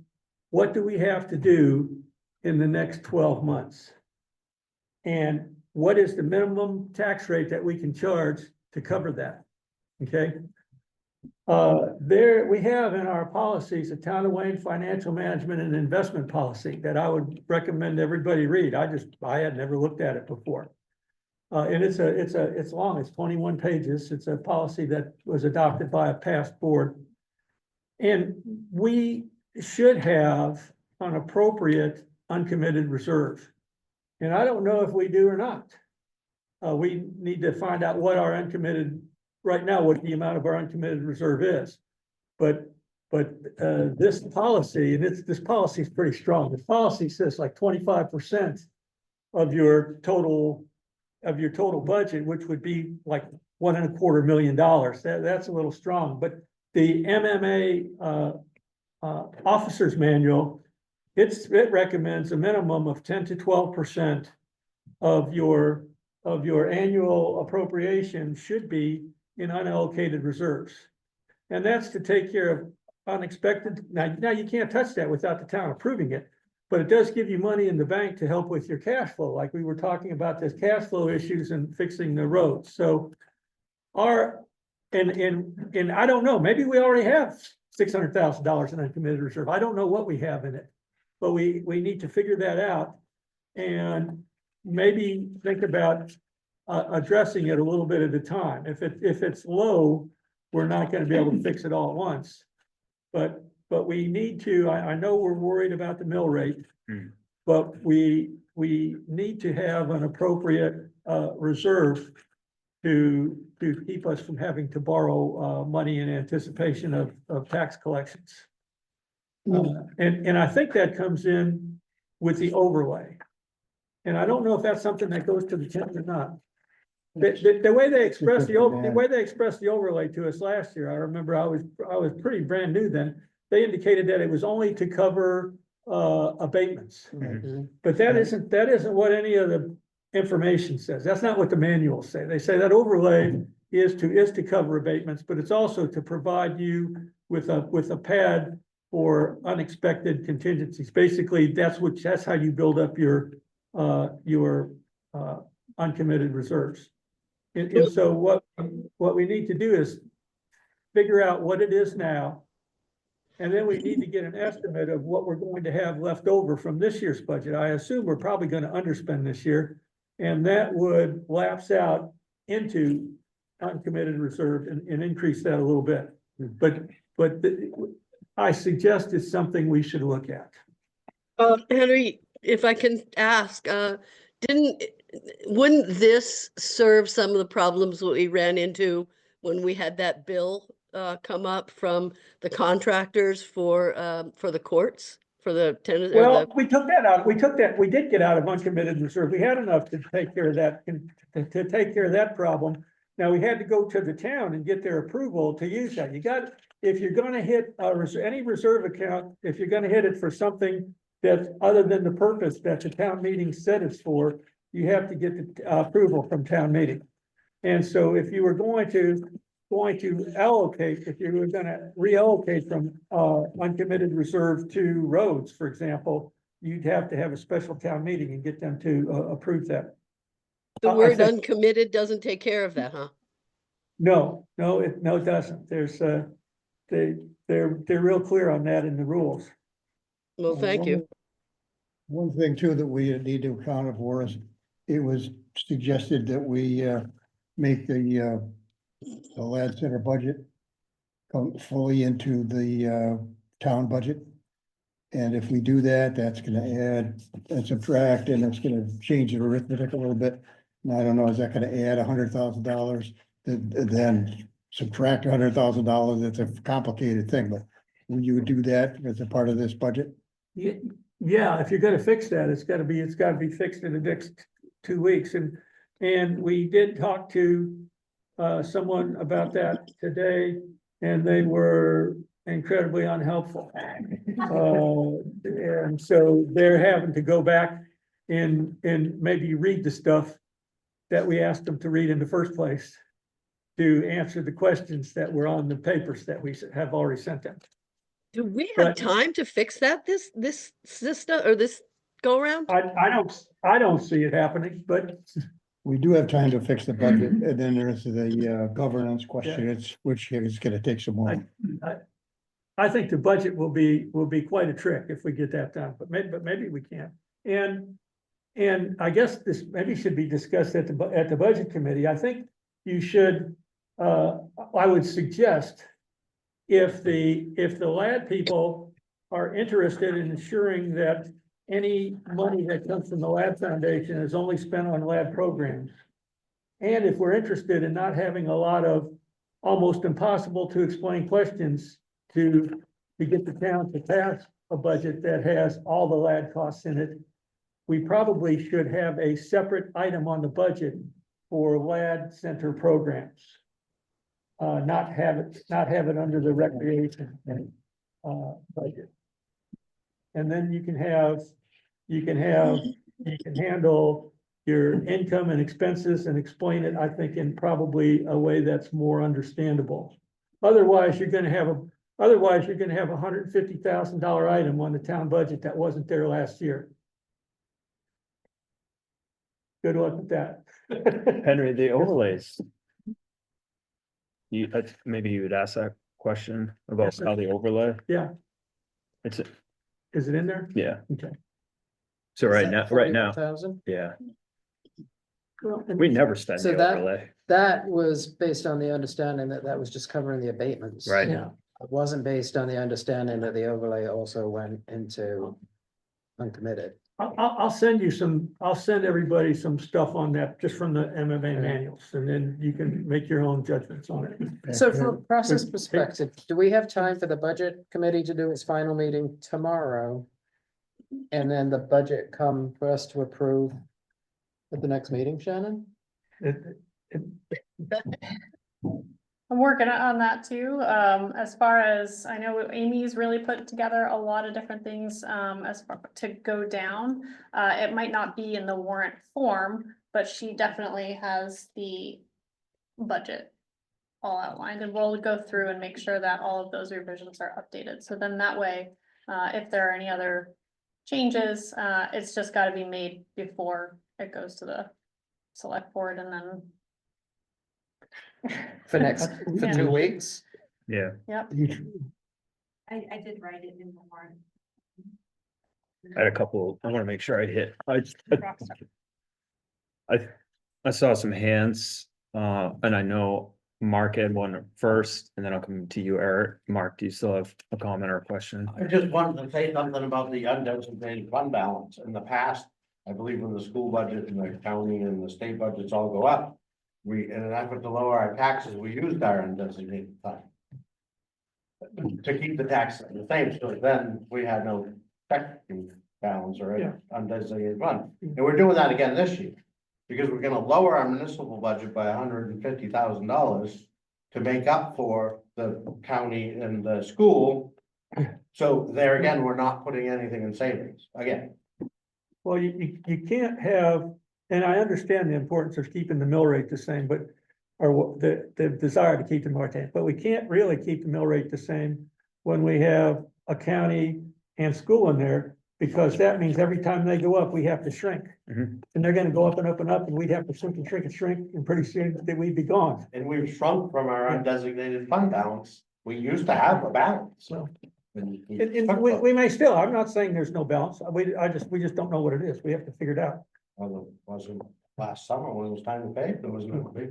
B: what do we have to do in the next 12 months? And what is the minimum tax rate that we can charge to cover that? Okay? There, we have in our policies, a Town of Wayne financial management and investment policy that I would recommend everybody read. I had never looked at it before. And it's long, it's 21 pages. It's a policy that was adopted by a past board. And we should have an appropriate uncommitted reserve. And I don't know if we do or not. We need to find out what our uncommitted, right now, what the amount of our uncommitted reserve is. But this policy, and this policy is pretty strong. This policy says like 25% of your total budget, which would be like $1.25 million. That's a little strong, but the MMA officer's manual, it recommends a minimum of 10 to 12% of your annual appropriation should be in unallocated reserves. And that's to take care of unexpected, now you can't touch that without the town approving it, but it does give you money in the bank to help with your cash flow, like we were talking about this cash flow issues and fixing the roads. So and I don't know, maybe we already have $600,000 in uncommitted reserve. I don't know what we have in it, but we need to figure that out and maybe think about addressing it a little bit at a time. If it's low, we're not going to be able to fix it all at once. But we need to, I know we're worried about the mill rate, but we need to have an appropriate reserve to keep us from having to borrow money in anticipation of tax collections. And I think that comes in with the overlay. And I don't know if that's something that goes to the town or not. The way they expressed the overlay to us last year, I remember I was pretty brand new then. They indicated that it was only to cover abatements. But that isn't what any of the information says. That's not what the manuals say. They say that overlay is to cover abatements, but it's also to provide you with a pad for unexpected contingencies. Basically, that's how you build up your uncommitted reserves. And so what we need to do is figure out what it is now. And then we need to get an estimate of what we're going to have left over from this year's budget. I assume we're probably going to underspend this year. And that would lapse out into uncommitted reserve and increase that a little bit. But I suggest it's something we should look at.
D: Henry, if I can ask, wouldn't this serve some of the problems that we ran into when we had that bill come up from the contractors for the courts, for the tenants?
B: Well, we took that out. We did get out of uncommitted reserve. We had enough to take care of that, to take care of that problem. Now, we had to go to the town and get their approval to use that. If you're gonna hit any reserve account, if you're gonna hit it for something that's other than the purpose that the town meeting said it's for, you have to get the approval from town meeting. And so if you were going to allocate, if you were gonna reallocate from uncommitted reserve to roads, for example, you'd have to have a special town meeting and get them to approve that.
D: The word uncommitted doesn't take care of that, huh?
B: No, it doesn't. There's they're real clear on that in the rules.
D: Well, thank you.
H: One thing too that we need to account for is, it was suggested that we make the Lad Center budget come fully into the town budget. And if we do that, that's gonna add and subtract, and it's gonna change the arithmetic a little bit. And I don't know, is that gonna add $100,000? Then subtract $100,000, it's a complicated thing, but will you do that as a part of this budget?
F: Yeah, if you're gonna fix that, it's gotta be fixed in the next 2 weeks, and we did talk to someone about that today, and they were incredibly unhelpful. And so they're having to go back and maybe read the stuff that we asked them to read in the first place to answer the questions that were on the papers that we have already sent them.
D: Do we have
F: But-
D: time to fix that this system or this go around?
F: I don't see it happening, but
H: We do have time to fix the budget, and then there's the governance question, which is gonna take some more.
F: I think the budget will be quite a trick if we get that done, but maybe we can. And I guess this maybe should be discussed at the budget committee. I think you should, I would suggest if the LAD people are interested in ensuring that any money that comes from the LAD Foundation is only spent on LAD programs. And if we're interested in not having a lot of almost impossible to explain questions to get the town to pass a budget that has all the LAD costs in it, we probably should have a separate item on the budget for LAD center programs. Not have it under the recreation budget. And then you can handle your income and expenses and explain it, I think, in probably a way that's more understandable. Otherwise, you're gonna have a $150,000 item on the town budget that wasn't there last year. Good luck with that.
A: Henry, the overlays. Maybe you would ask that question about
F: Yes, sir.
A: how the overlay,
F: Yeah,
A: it's,
F: is it in there?
A: yeah,
F: Okay.
A: so
C: Is
A: right
C: that
A: now,
C: 41,000?
A: yeah,
F: Well, and-
A: we never spend
C: So
A: the
C: that-
A: overlay.
C: That was based on the understanding that that was just covering the abatements.
A: Right.
F: Yeah.
C: It wasn't based on the understanding that the overlay also went into uncommitted.
F: I'll send everybody some stuff on that, just from the MMA manuals, and then you can make your own judgments on it.
C: So from a process perspective, do we have time for the budget committee to do its final meeting tomorrow? And then the budget come for us to approve at the next meeting, Shannon?
E: I'm working on that too. As far as I know, Amy's really put together a lot of different things as far to go down. It might not be in the warrant form, but she definitely has the budget all outlined, and we'll go through and make sure that all of those revisions are updated. So then that way, if there are any other changes, it's just got to be made before it goes to the select board, and then
C: For
E: Yeah.
C: 2 weeks?
A: Yeah,
E: yep.
K: I did write it in the warrant.
A: I had a couple, I wanna make sure I hit, I saw some hands, and I know Mark had one first, and then I'll come to you, Eric. Mark, do you still have a comment or a question?
M: I just wanted to say something about the undesignated fund balance. In the past, I believe when the school budget and the county and the state budgets all go up, we, in an effort to lower our taxes, we used our undesignated fund to keep the taxes the same, so then we had no checking balance or
F: Yeah.
M: undesignated fund. And we're doing that again this year, because we're gonna lower our municipal budget by $150,000 to make up for the county and the school. So there again, we're not putting anything in savings, again.
F: Well, you can't have, and I understand the importance of keeping the mill rate the same, but, or the desire to keep the mill rate, but we can't really keep the mill rate the same when we have a county and school in there, because that means every time they go up, we have to shrink.
A: Mhm.
F: And they're gonna go up and up and up, and we'd have to shrink and shrink and shrink, and pretty soon that we'd be gone.
M: And we've shrunk from our undesignated fund balance. We used to have a balance.
F: So,
M: And
F: And we may still, I'm not saying there's no balance, we just don't know what it is, we have to figure it out.
M: wasn't last summer when it was time to pay, there was no big.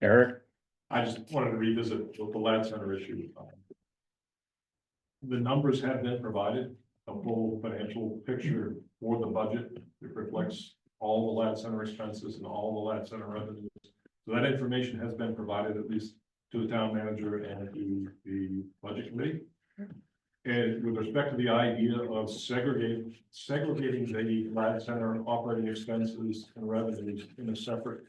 A: Eric?
J: I just wanted to revisit the Lad Center issue. The numbers have been provided, a full financial picture for the budget. It reflects all the Lad Center expenses and all the Lad Center revenues. So that information has been provided at least to the town manager and to the budget committee. And with respect to the idea of segregating the Lad Center operating expenses and revenues in a separate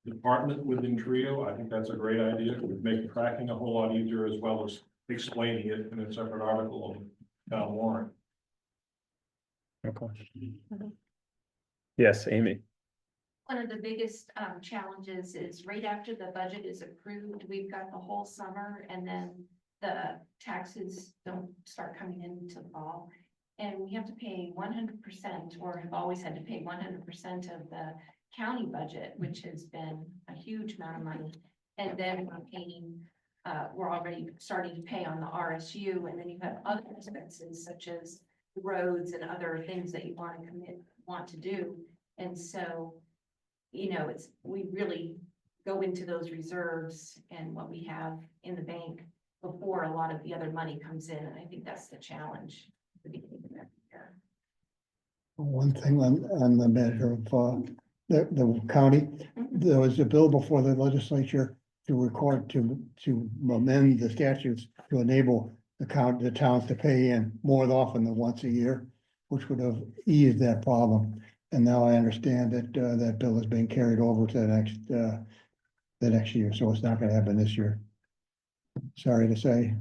J: department within Trio, I think that's a great idea. It would make tracking a whole lot easier, as well as explaining it in a separate article on town warrant.
A: Okay. Yes, Amy.
K: One of the biggest challenges is right after the budget is approved, we've got the whole summer and then the taxes don't start coming in until fall. And we have to pay 100%, or have always had to pay 100% of the county budget, which has been a huge amount of money. And then we're paying, we're already starting to pay on the RSU, and then you have other expenses such as roads and other things that you want to do. And so, you know, we really go into those reserves and what we have in the bank before a lot of the other money comes in. And I think that's the challenge at the beginning of every year.
H: One thing on the matter of, the county, there was a bill before the legislature to amend the statutes to enable the towns to pay in more often than once a year, which would have eased that problem. And now I understand that, that bill is being carried over to the next year, so it's not gonna happen this year. Sorry to say.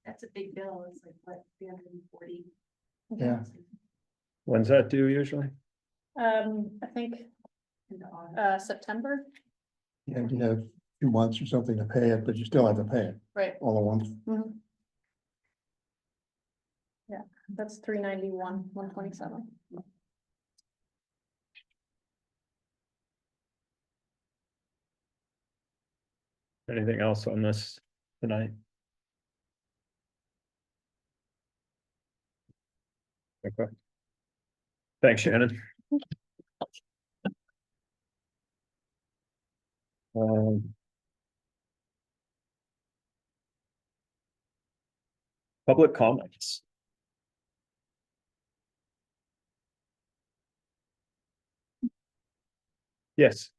K: That's a big bill. It's like, what, 340?
H: Yeah.
A: When's that due usually?
E: I think, September,
H: Yeah, you have 2 months or something to pay it, but you still have to pay it
E: right?
H: all at once.
E: Yeah, that's 391, 127.
A: Anything else on this tonight? Okay. Thanks, Shannon. Public comments. Yes.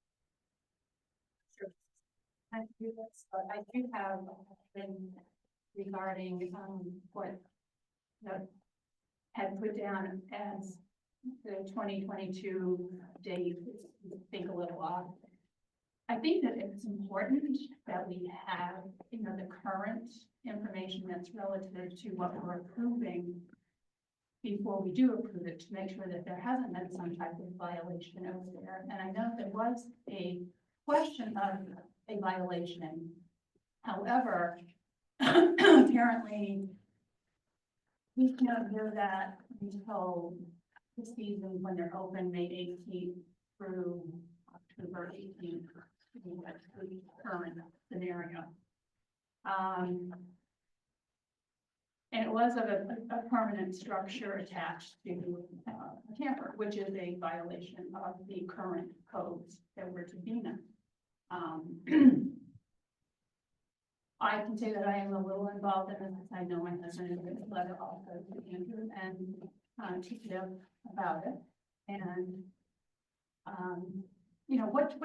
K: I do have been regarding, what that had put down as the 2022 date, I think a little off. I think that it's important that we have, you know, the current information that's relative to what we're approving before we do approve it, to make sure that there hasn't been some type of violation over there. And I know there was a question of a violation. However, apparently we can't do that until the season when they're open, May 18th through October 18th. That's the current scenario. And it was of a permanent structure attached to a camper, which is a violation of the current codes that we're to be in. I can say that I am a little involved in this. I know my husband has written a letter also to Andrew and to Jeff about it. And you know, what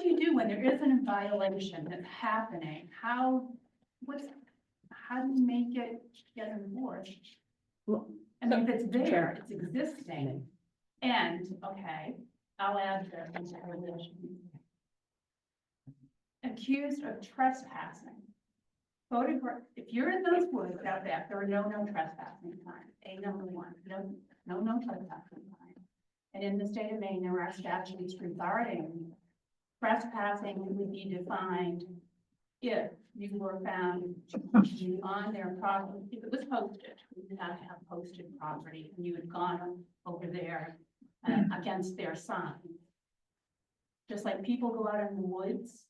K: do you do when there isn't a violation that's happening? How do you make it get enforced? I mean, if it's there, it's existing. And, okay, I'll add this. Accused of trespassing. Photograph, if you're in those woods out there, there are no trespassing signs. Number one, no trespassing signs. And in the state of Maine, there are statutes regarding trespassing would be defined if you were found to be on their property, if it was posted, we did not have posted property, and you had gone over there against their sign. Just like people go out in the woods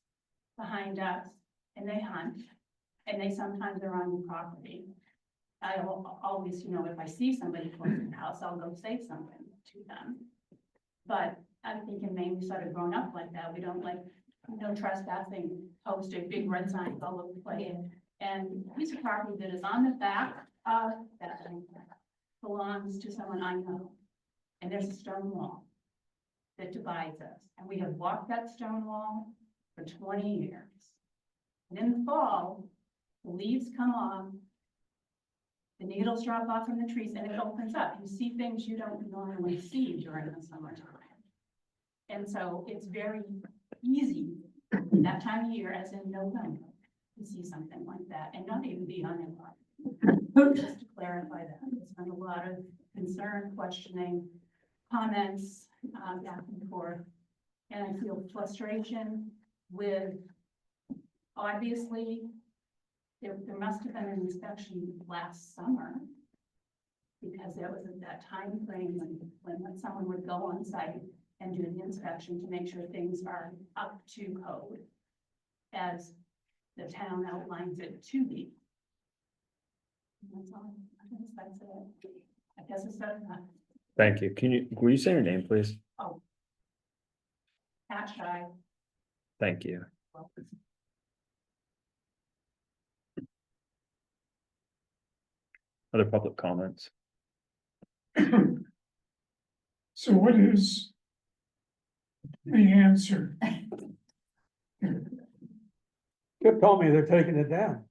K: behind us and they hunt. And they sometimes are on your property. I always, you know, if I see somebody close to the house, I'll go say something to them. But I think in Maine, we sort of grown up like that. We don't like, no trespassing, posted big red signs all over the place. And piece of property that is on the back of that thing belongs to someone I know. And there's a stone wall that divides us. And we have walked that stone wall for 20 years. And in the fall, the leaves come off, the needles drop off from the trees, and it opens up. You see things you don't normally see during the summertime. And so it's very easy that time of year, as in November, to see something like that and not even be on your property. Just to clarify that, there's been a lot of concern, questioning, comments, back and forth. And I feel frustration with, obviously, there must have been an inspection last summer. Because there was at that time frame when someone would go on site and do the inspection to make sure things are up to code. As the town outlines it to be. And that's all, I guess that's it. I guess it's better than that.
A: Thank you. Will you say your name, please?
K: Oh. Pat Shy.
A: Thank you. Other public comments?
F: So what is the answer?
B: Chip told me they're taking it down.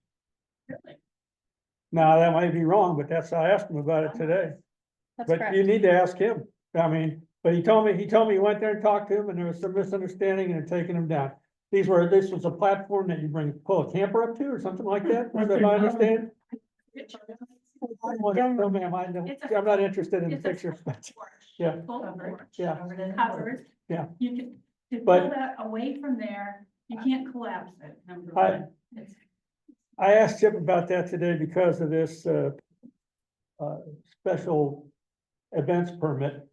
B: Now, that might be wrong, but that's, I asked him about it today.
E: That's
B: But
E: correct.
B: you need to ask him. I mean, but he told me he went there and talked to him and there was some misunderstanding and they're taking him down. This was a platform that you pull a camper up to or something like that,
F: What
B: if
F: they-
B: I understand. No, ma'am, I'm not interested in the
K: It's a
B: pictures.
K: porch.
B: Yeah.
K: Full porch.
B: Yeah.
K: Covered.
B: Yeah.
K: You can, to
B: But-
K: pull that away from there, you can't collapse it, number
B: I-
K: one. It's-
B: I asked Chip about that today because of this, special events permit.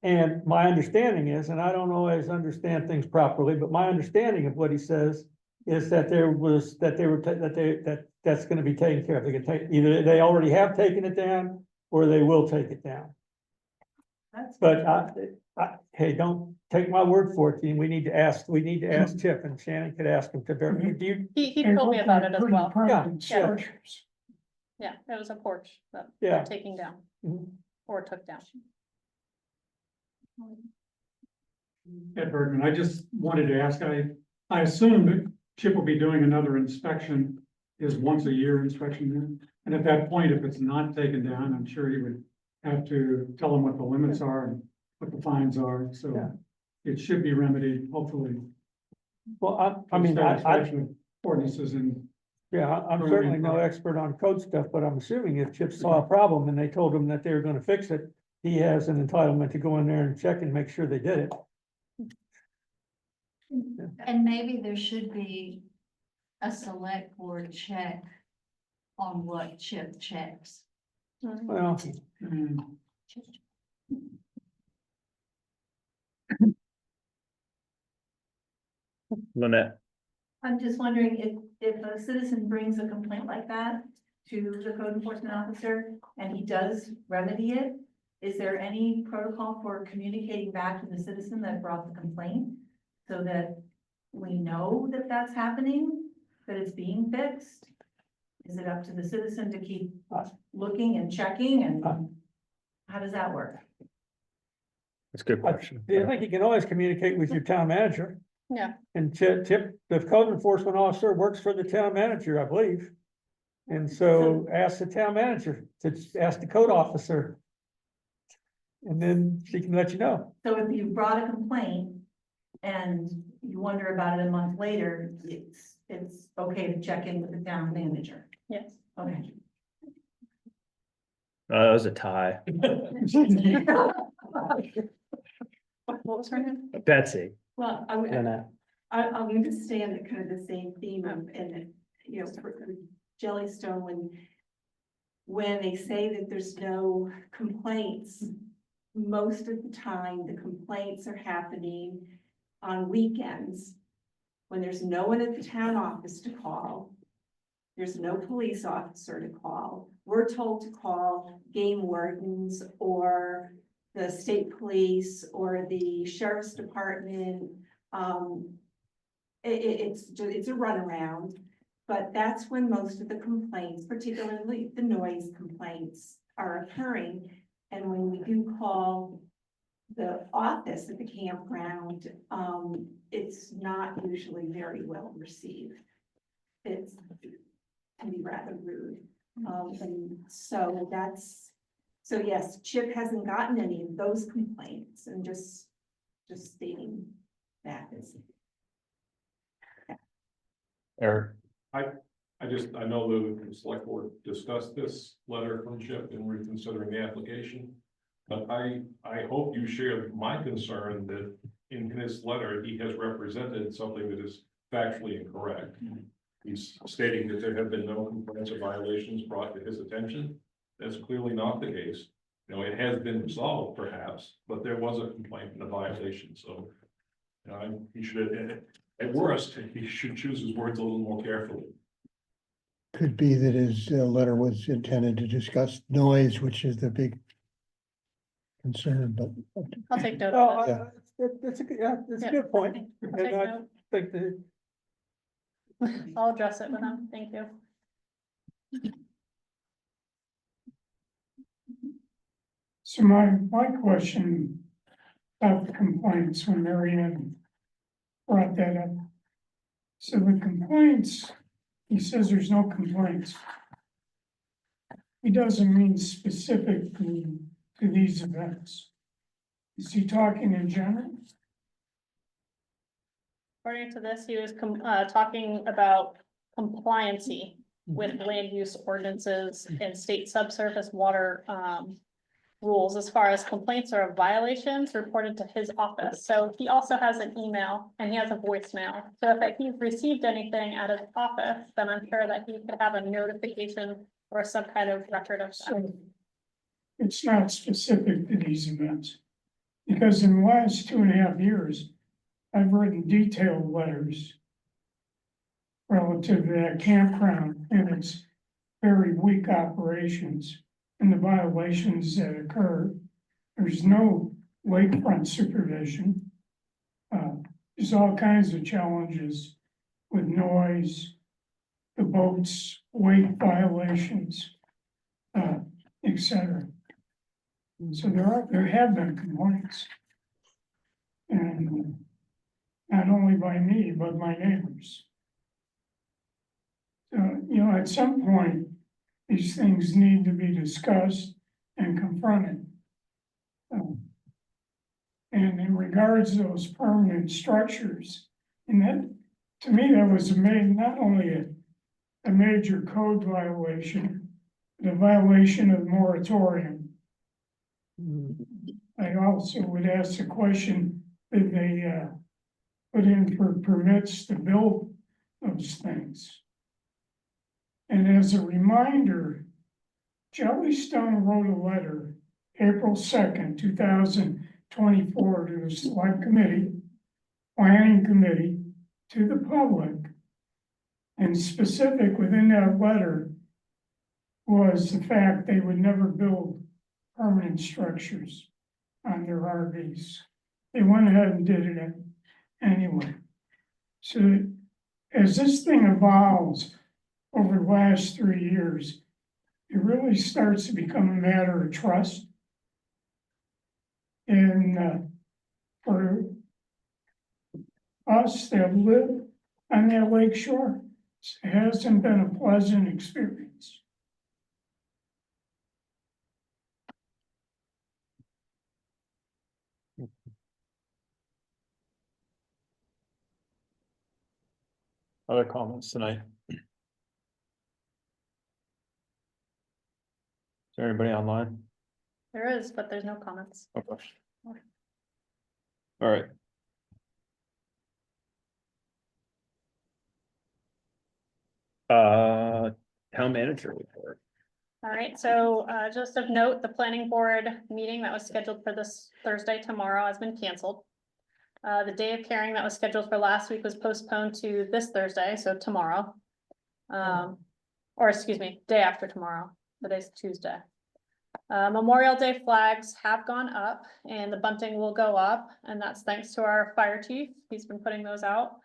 B: And my understanding is, and I don't always understand things properly, but my understanding of what he says is that that's gonna be taken care of. They can take, either they already have taken it down or they will take it down.
K: That's.
B: But hey, don't take my word for it, Dean. We need to ask Chip, and Shannon could ask him to verify. Do you?
E: He told me about it as well.
B: Yeah.
E: Yeah, it was a porch that
B: Yeah.
E: they're taking down
B: Mhm.
E: or took down.
F: Ed Bergman, I just wanted to ask, I assume that Chip will be doing another inspection, his once a year inspection then. And at that point, if it's not taken down, I'm sure he would have to tell them what the limits are and what the fines are,
B: Yeah.
F: so it should be remedied, hopefully.
B: Well, I mean,
F: Satisfaction of ordinances and
B: yeah, I'm certainly no expert on code stuff, but I'm assuming if Chip saw a problem and they told him that they were gonna fix it, he has an entitlement to go in there and check and make sure they did it.
G: And maybe there should be a select board check on what Chip checks.
B: Well,
A: Lynette,
K: I'm just wondering if a citizen brings a complaint like that to the code enforcement officer and he does remedy it, is there any protocol for communicating back to the citizen that brought the complaint? So that we know that that's happening, that it's being fixed? Is it up to the citizen to keep looking and checking and how does that work?
A: that's a good
B: I
A: question.
B: think you can always communicate with your town manager.
E: Yeah.
B: And Chip, the code enforcement officer works for the town manager, I believe. And so ask the town manager to ask the code officer. And then she can let you know.
K: So if you brought a complaint and you wonder about it a month later, it's okay to check in with the town manager.
E: Yes.
K: Okay.
A: That was a tie.
E: What was her name?
A: Betsy.
K: Well,
C: Lynette.
K: I understand the kind of the same theme of, and, you know, for Jellystone, when they say that there's no complaints, most of the time, the complaints are happening on weekends. when there's no one at the town office to call. There's no police officer to call. We're told to call game wardens or the state police or the sheriff's department. It's a runaround, but that's when most of the complaints, particularly the noise complaints, are occurring. And when we do call the office at the campground, it's not usually very well received. It can be rather rude. And so so yes, Chip hasn't gotten any of those complaints, and just stating that is.
A: Eric,
N: I know the select board discussed this letter from Chip and reconsidering the application. But I hope you share my concern that in his letter, he has represented something that is factually incorrect. He's stating that there have been no complaints or violations brought to his attention. That's clearly not the case. You know, it has been resolved perhaps, but there was a complaint and a violation, so. He should, at worst, he should choose his words a little more carefully.
H: Could be that his letter was intended to discuss noise, which is the big concern, but
E: I'll take note
F: Oh,
E: of it.
H: Yeah.
F: That's a good, that's
E: Yeah.
F: a good point.
E: I'll
F: And
E: take
F: I
E: note.
F: think that
E: I'll address it with him. Thank you.
F: So my question about the complaints, when Marianne brought that up. So the complaints, he says there's no complaints. He doesn't mean specifically to these events. Is he talking in general?
E: According to this, he was talking about compliancy with land use ordinances and state subsurface water rules as far as complaints or violations reported to his office. So he also has an email and he has a voicemail. So if he's received anything at his office, then I'm sure that he could have a notification or some kind of record of that.
F: So it's not specific to these events. Because in the last 2.5 years, I've written detailed letters relative to that campground and its very weak operations and the violations that occur. There's no lakefront supervision. There's all kinds of challenges with noise, the boats, weight violations, etc. So there have been complaints. And not only by me, but my neighbors. So, you know, at some point, these things need to be discussed and confronted. And in regards to those permanent structures, and that, to me, that was not only a major code violation, but a violation of the moratorium. I also would ask the question, did they put in for permits to build those things? And as a reminder, Jellystone wrote a letter, April 2nd, 2024, to the select committee, planning committee, to the public. And specific within that letter was the fact they would never build permanent structures on their RVs. They went ahead and did it anyway. So as this thing evolves over the last 3 years, it really starts to become a matter of trust. And for us that live on that lake shore, it hasn't been a pleasant experience.
A: other comments tonight? Is there anybody online?
E: There is, but there's no comments.
A: Okay. All right. Town manager report.
E: All right, so just of note, the planning board meeting that was scheduled for this Thursday tomorrow has been canceled. The day of caring that was scheduled for last week was postponed to this Thursday, so tomorrow. Or excuse me, day after tomorrow, today's Tuesday. Memorial Day flags have gone up and the bunting will go up, and that's thanks to our fire chief. He's been putting those out.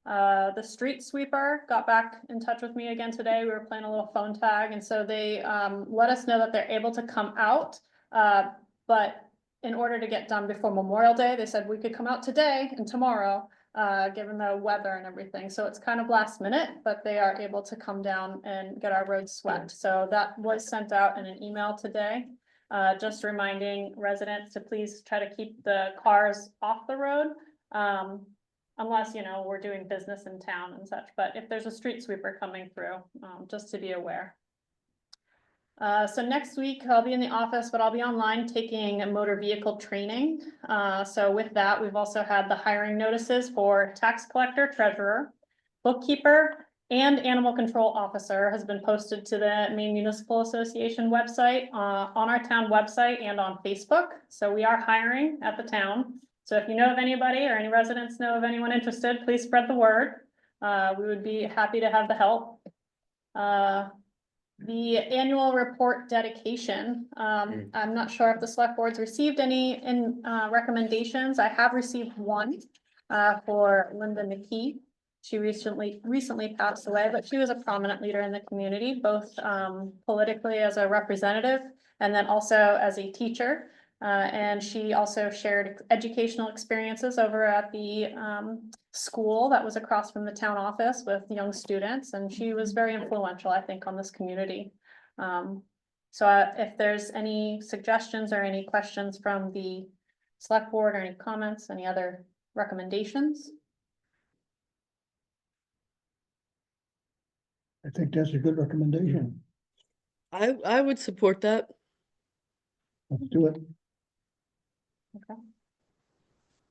E: The street sweeper got back in touch with me again today. We were playing a little phone tag, and so they let us know that they're able to come out. But in order to get done before Memorial Day, they said we could come out today and tomorrow, given the weather and everything. So it's kind of last minute, but they are able to come down and get our roads swept. So that was sent out in an email today. Just reminding residents to please try to keep the cars off the road. Unless, you know, we're doing business in town and such, but if there's a street sweeper coming through, just to be aware. So next week I'll be in the office, but I'll be online taking a motor vehicle training. So with that, we've also had the hiring notices for tax collector, treasurer, bookkeeper, and animal control officer has been posted to the Maine Municipal Association website, on our town website and on Facebook. So we are hiring at the town. So if you know of anybody or any residents know of anyone interested, please spread the word. We would be happy to have the help. The annual report dedication, I'm not sure if the select board's received any recommendations. I have received one for Linda McKee. She recently passed away, but she was a prominent leader in the community, both politically as a representative and then also as a teacher. And she also shared educational experiences over at the school that was across from the town office with young students, and she was very influential, I think, on this community. So if there's any suggestions or any questions from the select board or any comments, any other recommendations?
H: I think that's a good recommendation.
D: I would support that.
H: Let's do it.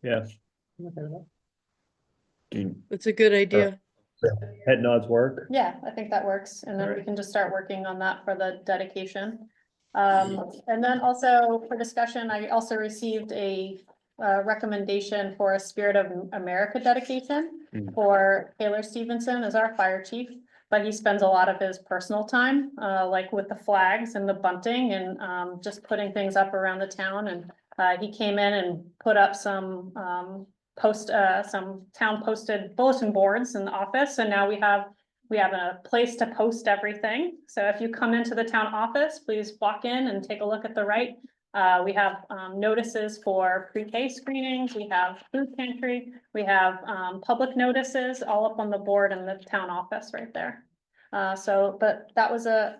A: Yeah.
D: It's a good idea.
A: Head nods work.
E: Yeah, I think that works, and then we
A: Alright.
E: can just start working on that for the dedication. And then also for discussion, I also received a recommendation for a Spirit of America dedication for Taylor Stevenson as our fire chief. But he spends a lot of his personal time, like with the flags and the bunting and just putting things up around the town. And he came in and put up some some town posted bulletin boards in the office. So now we have a place to post everything. So if you come into the town office, please walk in and take a look at the right. We have notices for pre-K screenings, we have food pantry, we have public notices all up on the board in the town office right there. But that was a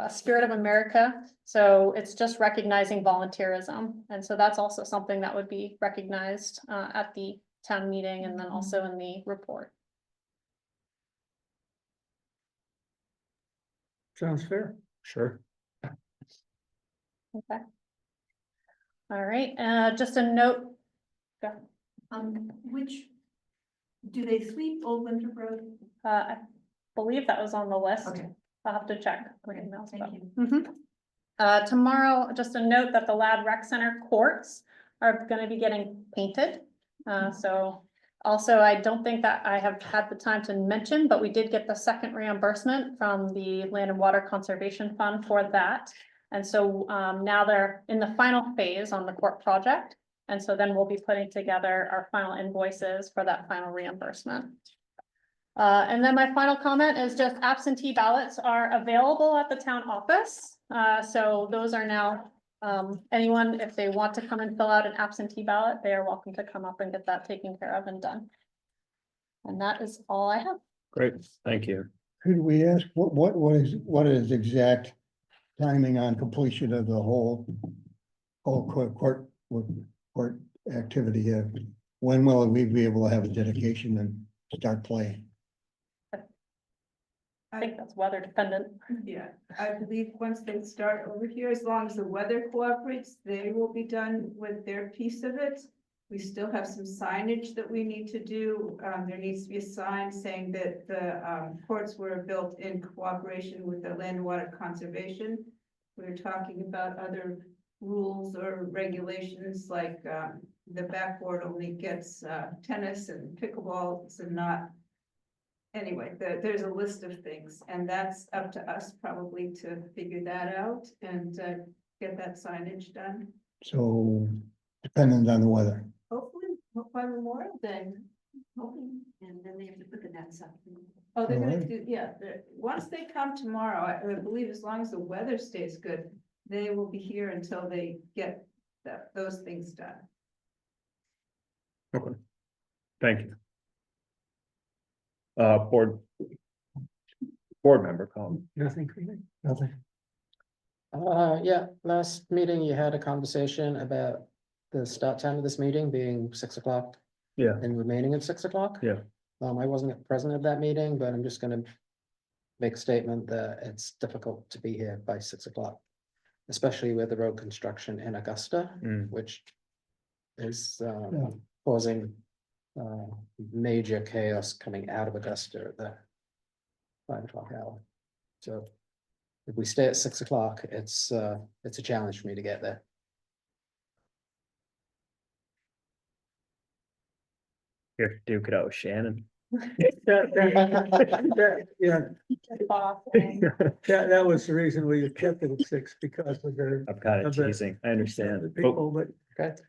E: Spirit of America, so it's just recognizing volunteerism. And so that's also something that would be recognized at the town meeting and then also in the report.
H: Sounds fair.
A: Sure.
E: Okay. All right, just a note.
K: Which, do they sweep Old Winthrop Road?
E: I believe that was on the list.
K: Okay.
E: I'll have to check.
K: Okay, thank you.
E: Tomorrow, just a note that the Lad Rec Center courts are gonna be getting painted. So also, I don't think that I have had the time to mention, but we did get the second reimbursement from the Land and Water Conservation Fund for that. And so now they're in the final phase on the court project. And so then we'll be putting together our final invoices for that final reimbursement. And then my final comment is just absentee ballots are available at the town office. So those are now, anyone, if they want to come and fill out an absentee ballot, they are welcome to come up and get that taken care of and done. And that is all I have.
A: Great, thank you.
H: Could we ask, what is exact timing on completion of the whole court activity here? When will we be able to have a dedication and start playing?
E: I think that's weather dependent.
K: Yeah, I believe once they start over here, as long as the weather cooperates, they will be done with their piece of it. We still have some signage that we need to do. There needs to be a sign saying that the courts were built in cooperation with the Land and Water Conservation. We're talking about other rules or regulations like the backboard only gets tennis and pickleballs and not. Anyway, there's a list of things, and that's up to us probably to figure that out and get that signage done.
H: So depending on the weather.
K: Hopefully, by Memorial Day, hoping, and then they have to put the nets up. Oh, they're gonna
H: Alright.
K: do, yeah, once they come tomorrow, I believe as long as the weather stays good, they will be here until they get those things done.
A: Okay. Thank you. Board member comment.
B: Nothing, nothing.
C: Yeah, last meeting you had a conversation about the start time of this meeting being 6 o'clock.
A: Yeah.
C: And remaining at 6 o'clock.
A: Yeah.
C: I wasn't present at that meeting, but I'm just gonna make a statement that it's difficult to be here by 6 o'clock. Especially with the road construction in Augusta,
A: Mm.
C: which is causing major chaos coming out of Augusta at the 5 o'clock hour. So if we stay at 6 o'clock, it's a challenge for me to get there.
A: You have to duke it out with Shannon.
B: Yeah, that was the reason we kept it at 6, because of the
A: I'm kind of
B: of the-
A: teasing, I understand.
B: the
A: But
B: people, but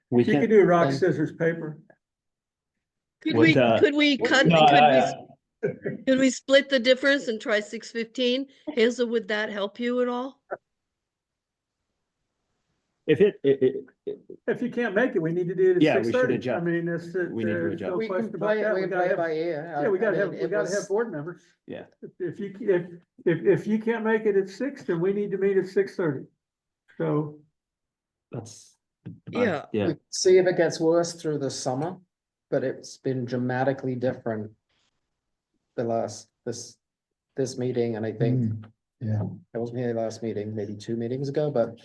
A: we
B: you could
A: can,
B: do rock,
C: and-
B: scissors, paper.
D: Could
A: With,
D: we, could we cut,
A: no,
D: could we split the difference and try 6:15? Hazel, would that help you at all?
A: if it,
B: If you can't make it, we need to do it at
A: Yeah, we should
B: 6:30. I
A: adjust.
B: mean, it's.
A: We need to
B: there's
A: adjust.
B: no
C: We can
B: question about
C: play it,
B: that.
C: we
B: We
C: can
B: gotta
C: play it
B: have-
C: by ear.
B: Yeah, we
C: I
B: gotta
C: mean,
B: have, we
C: it
B: gotta have
C: was-
B: board members.
A: Yeah.
B: If you, if you can't make it at 6, then we need to meet at 6:30. So,
A: that's.
D: Yeah.
A: Yeah,
C: We see if it gets worse through the summer, but it's been dramatically different. This meeting, and I think
H: Yeah,
C: I wasn't here last meeting, maybe 2 meetings ago, but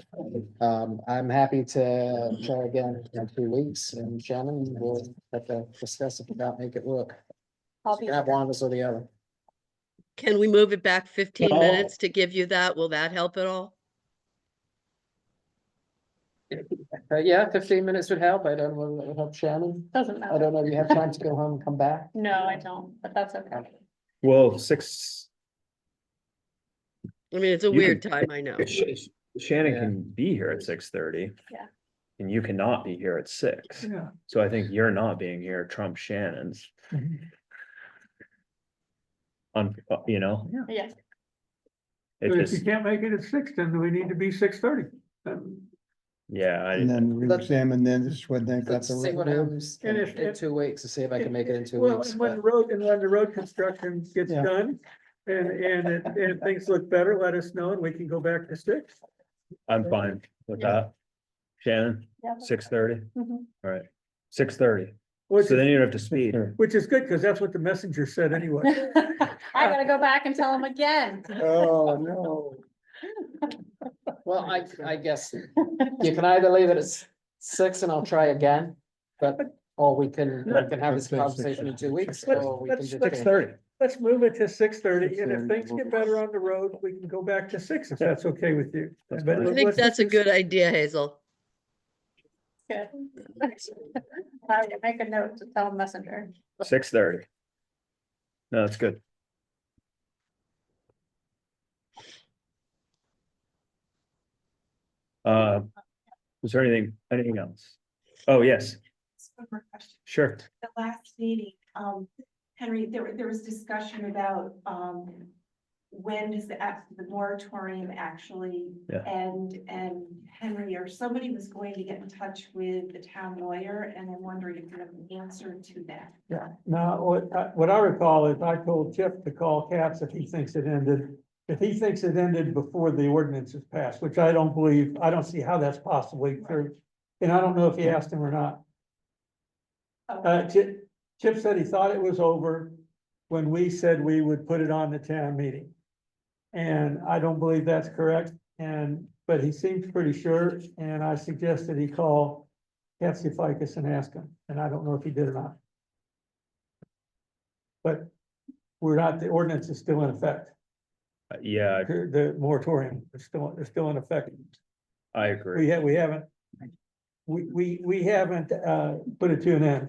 C: I'm happy to try again in 2 weeks, and Shannon will have to discuss if we can't make it work.
E: I'll
C: You
E: be
C: can have one of us or the other.
D: Can we move it back 15
A: No.
D: minutes to give you that? Will that help at all?
C: Yeah, 15 minutes would help. I don't know, if it would help Shannon.
E: Doesn't
C: I
E: matter.
C: don't know if you have time to go home and come back.
E: No, I don't, but that's okay.
A: well, 6.
D: I mean, it's a
A: You
D: weird
A: can-
D: time, I know.
A: Shannon
C: Yeah.
A: can be here at 6:30.
E: Yeah.
A: And you cannot be here at 6.
B: yeah.
A: So I think you're not being here trumps Shannon's. You know,
E: Yes,
A: it
B: If you
A: just,
B: can't make it at 6, then we need to be 6:30.
A: yeah,
H: and then re-examine then this when they got
C: Let's
H: the.
C: see what
H: road.
C: happens
B: And
C: in
B: if-
C: 2 weeks to see if I can make it in 2
B: Well,
C: weeks.
B: and when
C: but-
B: the road construction gets
H: Yeah.
B: done, and things look better, let us know, and we can go back to 6.
A: I'm fine with
E: Yeah.
A: that. Shannon,
E: yeah.
A: 6:30,
E: Mhm.
A: all right, 6:30,
B: Which
A: so then
B: is,
A: you don't have to speed.
B: which is good, because that's what the messenger said anyway.
E: I gotta go back and tell him again.
H: Oh, no.
C: Well, I guess you can either leave it at 6 and I'll try again, or we can have this conversation in 2 weeks, or we can just.
A: 6:30,
B: Let's move it to 6:30, and if things get better on the road, we can go back to 6, if that's okay with you.
A: That's
B: But
A: fine.
D: I think
B: let's
D: that's a
B: just-
D: good idea, Hazel.
E: Good. I will make a note to tell messenger.
A: 6:30. No, that's good. Was there anything else? Oh, yes,
K: One more question.
A: sure.
K: The last meeting, Henry, there was discussion about, when does the moratorium actually
A: Yeah.
K: end? And Henry or somebody was going to get in touch with the town lawyer, and I'm wondering if you have an answer to that.
B: Yeah, now, what I recall is I told Chip to call Katz if he thinks it ended. If he thinks it ended before the ordinance is passed, which I don't believe, I don't see how that's possibly true. And I don't know if he asked him or not. Chip said he thought it was over when we said we would put it on the town meeting. And I don't believe that's correct, but he seems pretty sure, and I suggested he call Katsifikis and ask him, and I don't know if he did or not. But the ordinance is still in effect,
A: Yeah,
B: the moratorium is still in effect.
A: I agree.
B: We haven't,
F: we haven't, put it to an end.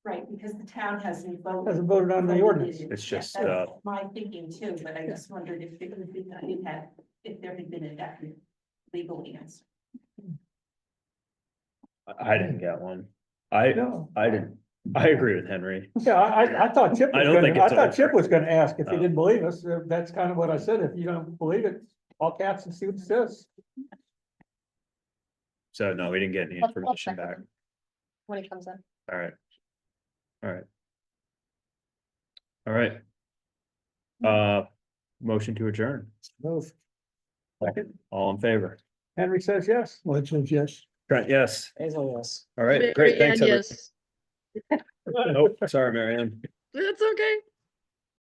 K: Right, because the town hasn't voted.
F: Hasn't voted on the ordinance.
A: It's
K: Yeah,
A: just,
K: that's my thinking too, but I just wondered if it had been, if there had been a definite legal answer.
A: I didn't get one. I
F: No.
A: didn't, I agree with Henry.
F: Yeah, I thought Chip
A: I
F: was
A: don't
F: gonna,
A: think
F: I
A: it's
F: thought
A: over.
F: Chip was gonna ask if he
A: Oh.
F: didn't believe us. That's kind of what I said. If you don't believe it, all caps and see what it says.
A: So no, we didn't get any
E: I'll
A: information
E: check with
A: back.
E: him when he comes in.
A: All right. All right. All right. Motion to adjourn.
F: Move.
A: All in favor?
F: Henry says yes.
H: Which is yes.
A: Trent, yes.
C: Hazel, yes.
A: All right, great. Thanks,
D: Mary Ann,
A: everyone.
D: yes.
A: Nope, sorry, Mary Ann.
D: That's okay.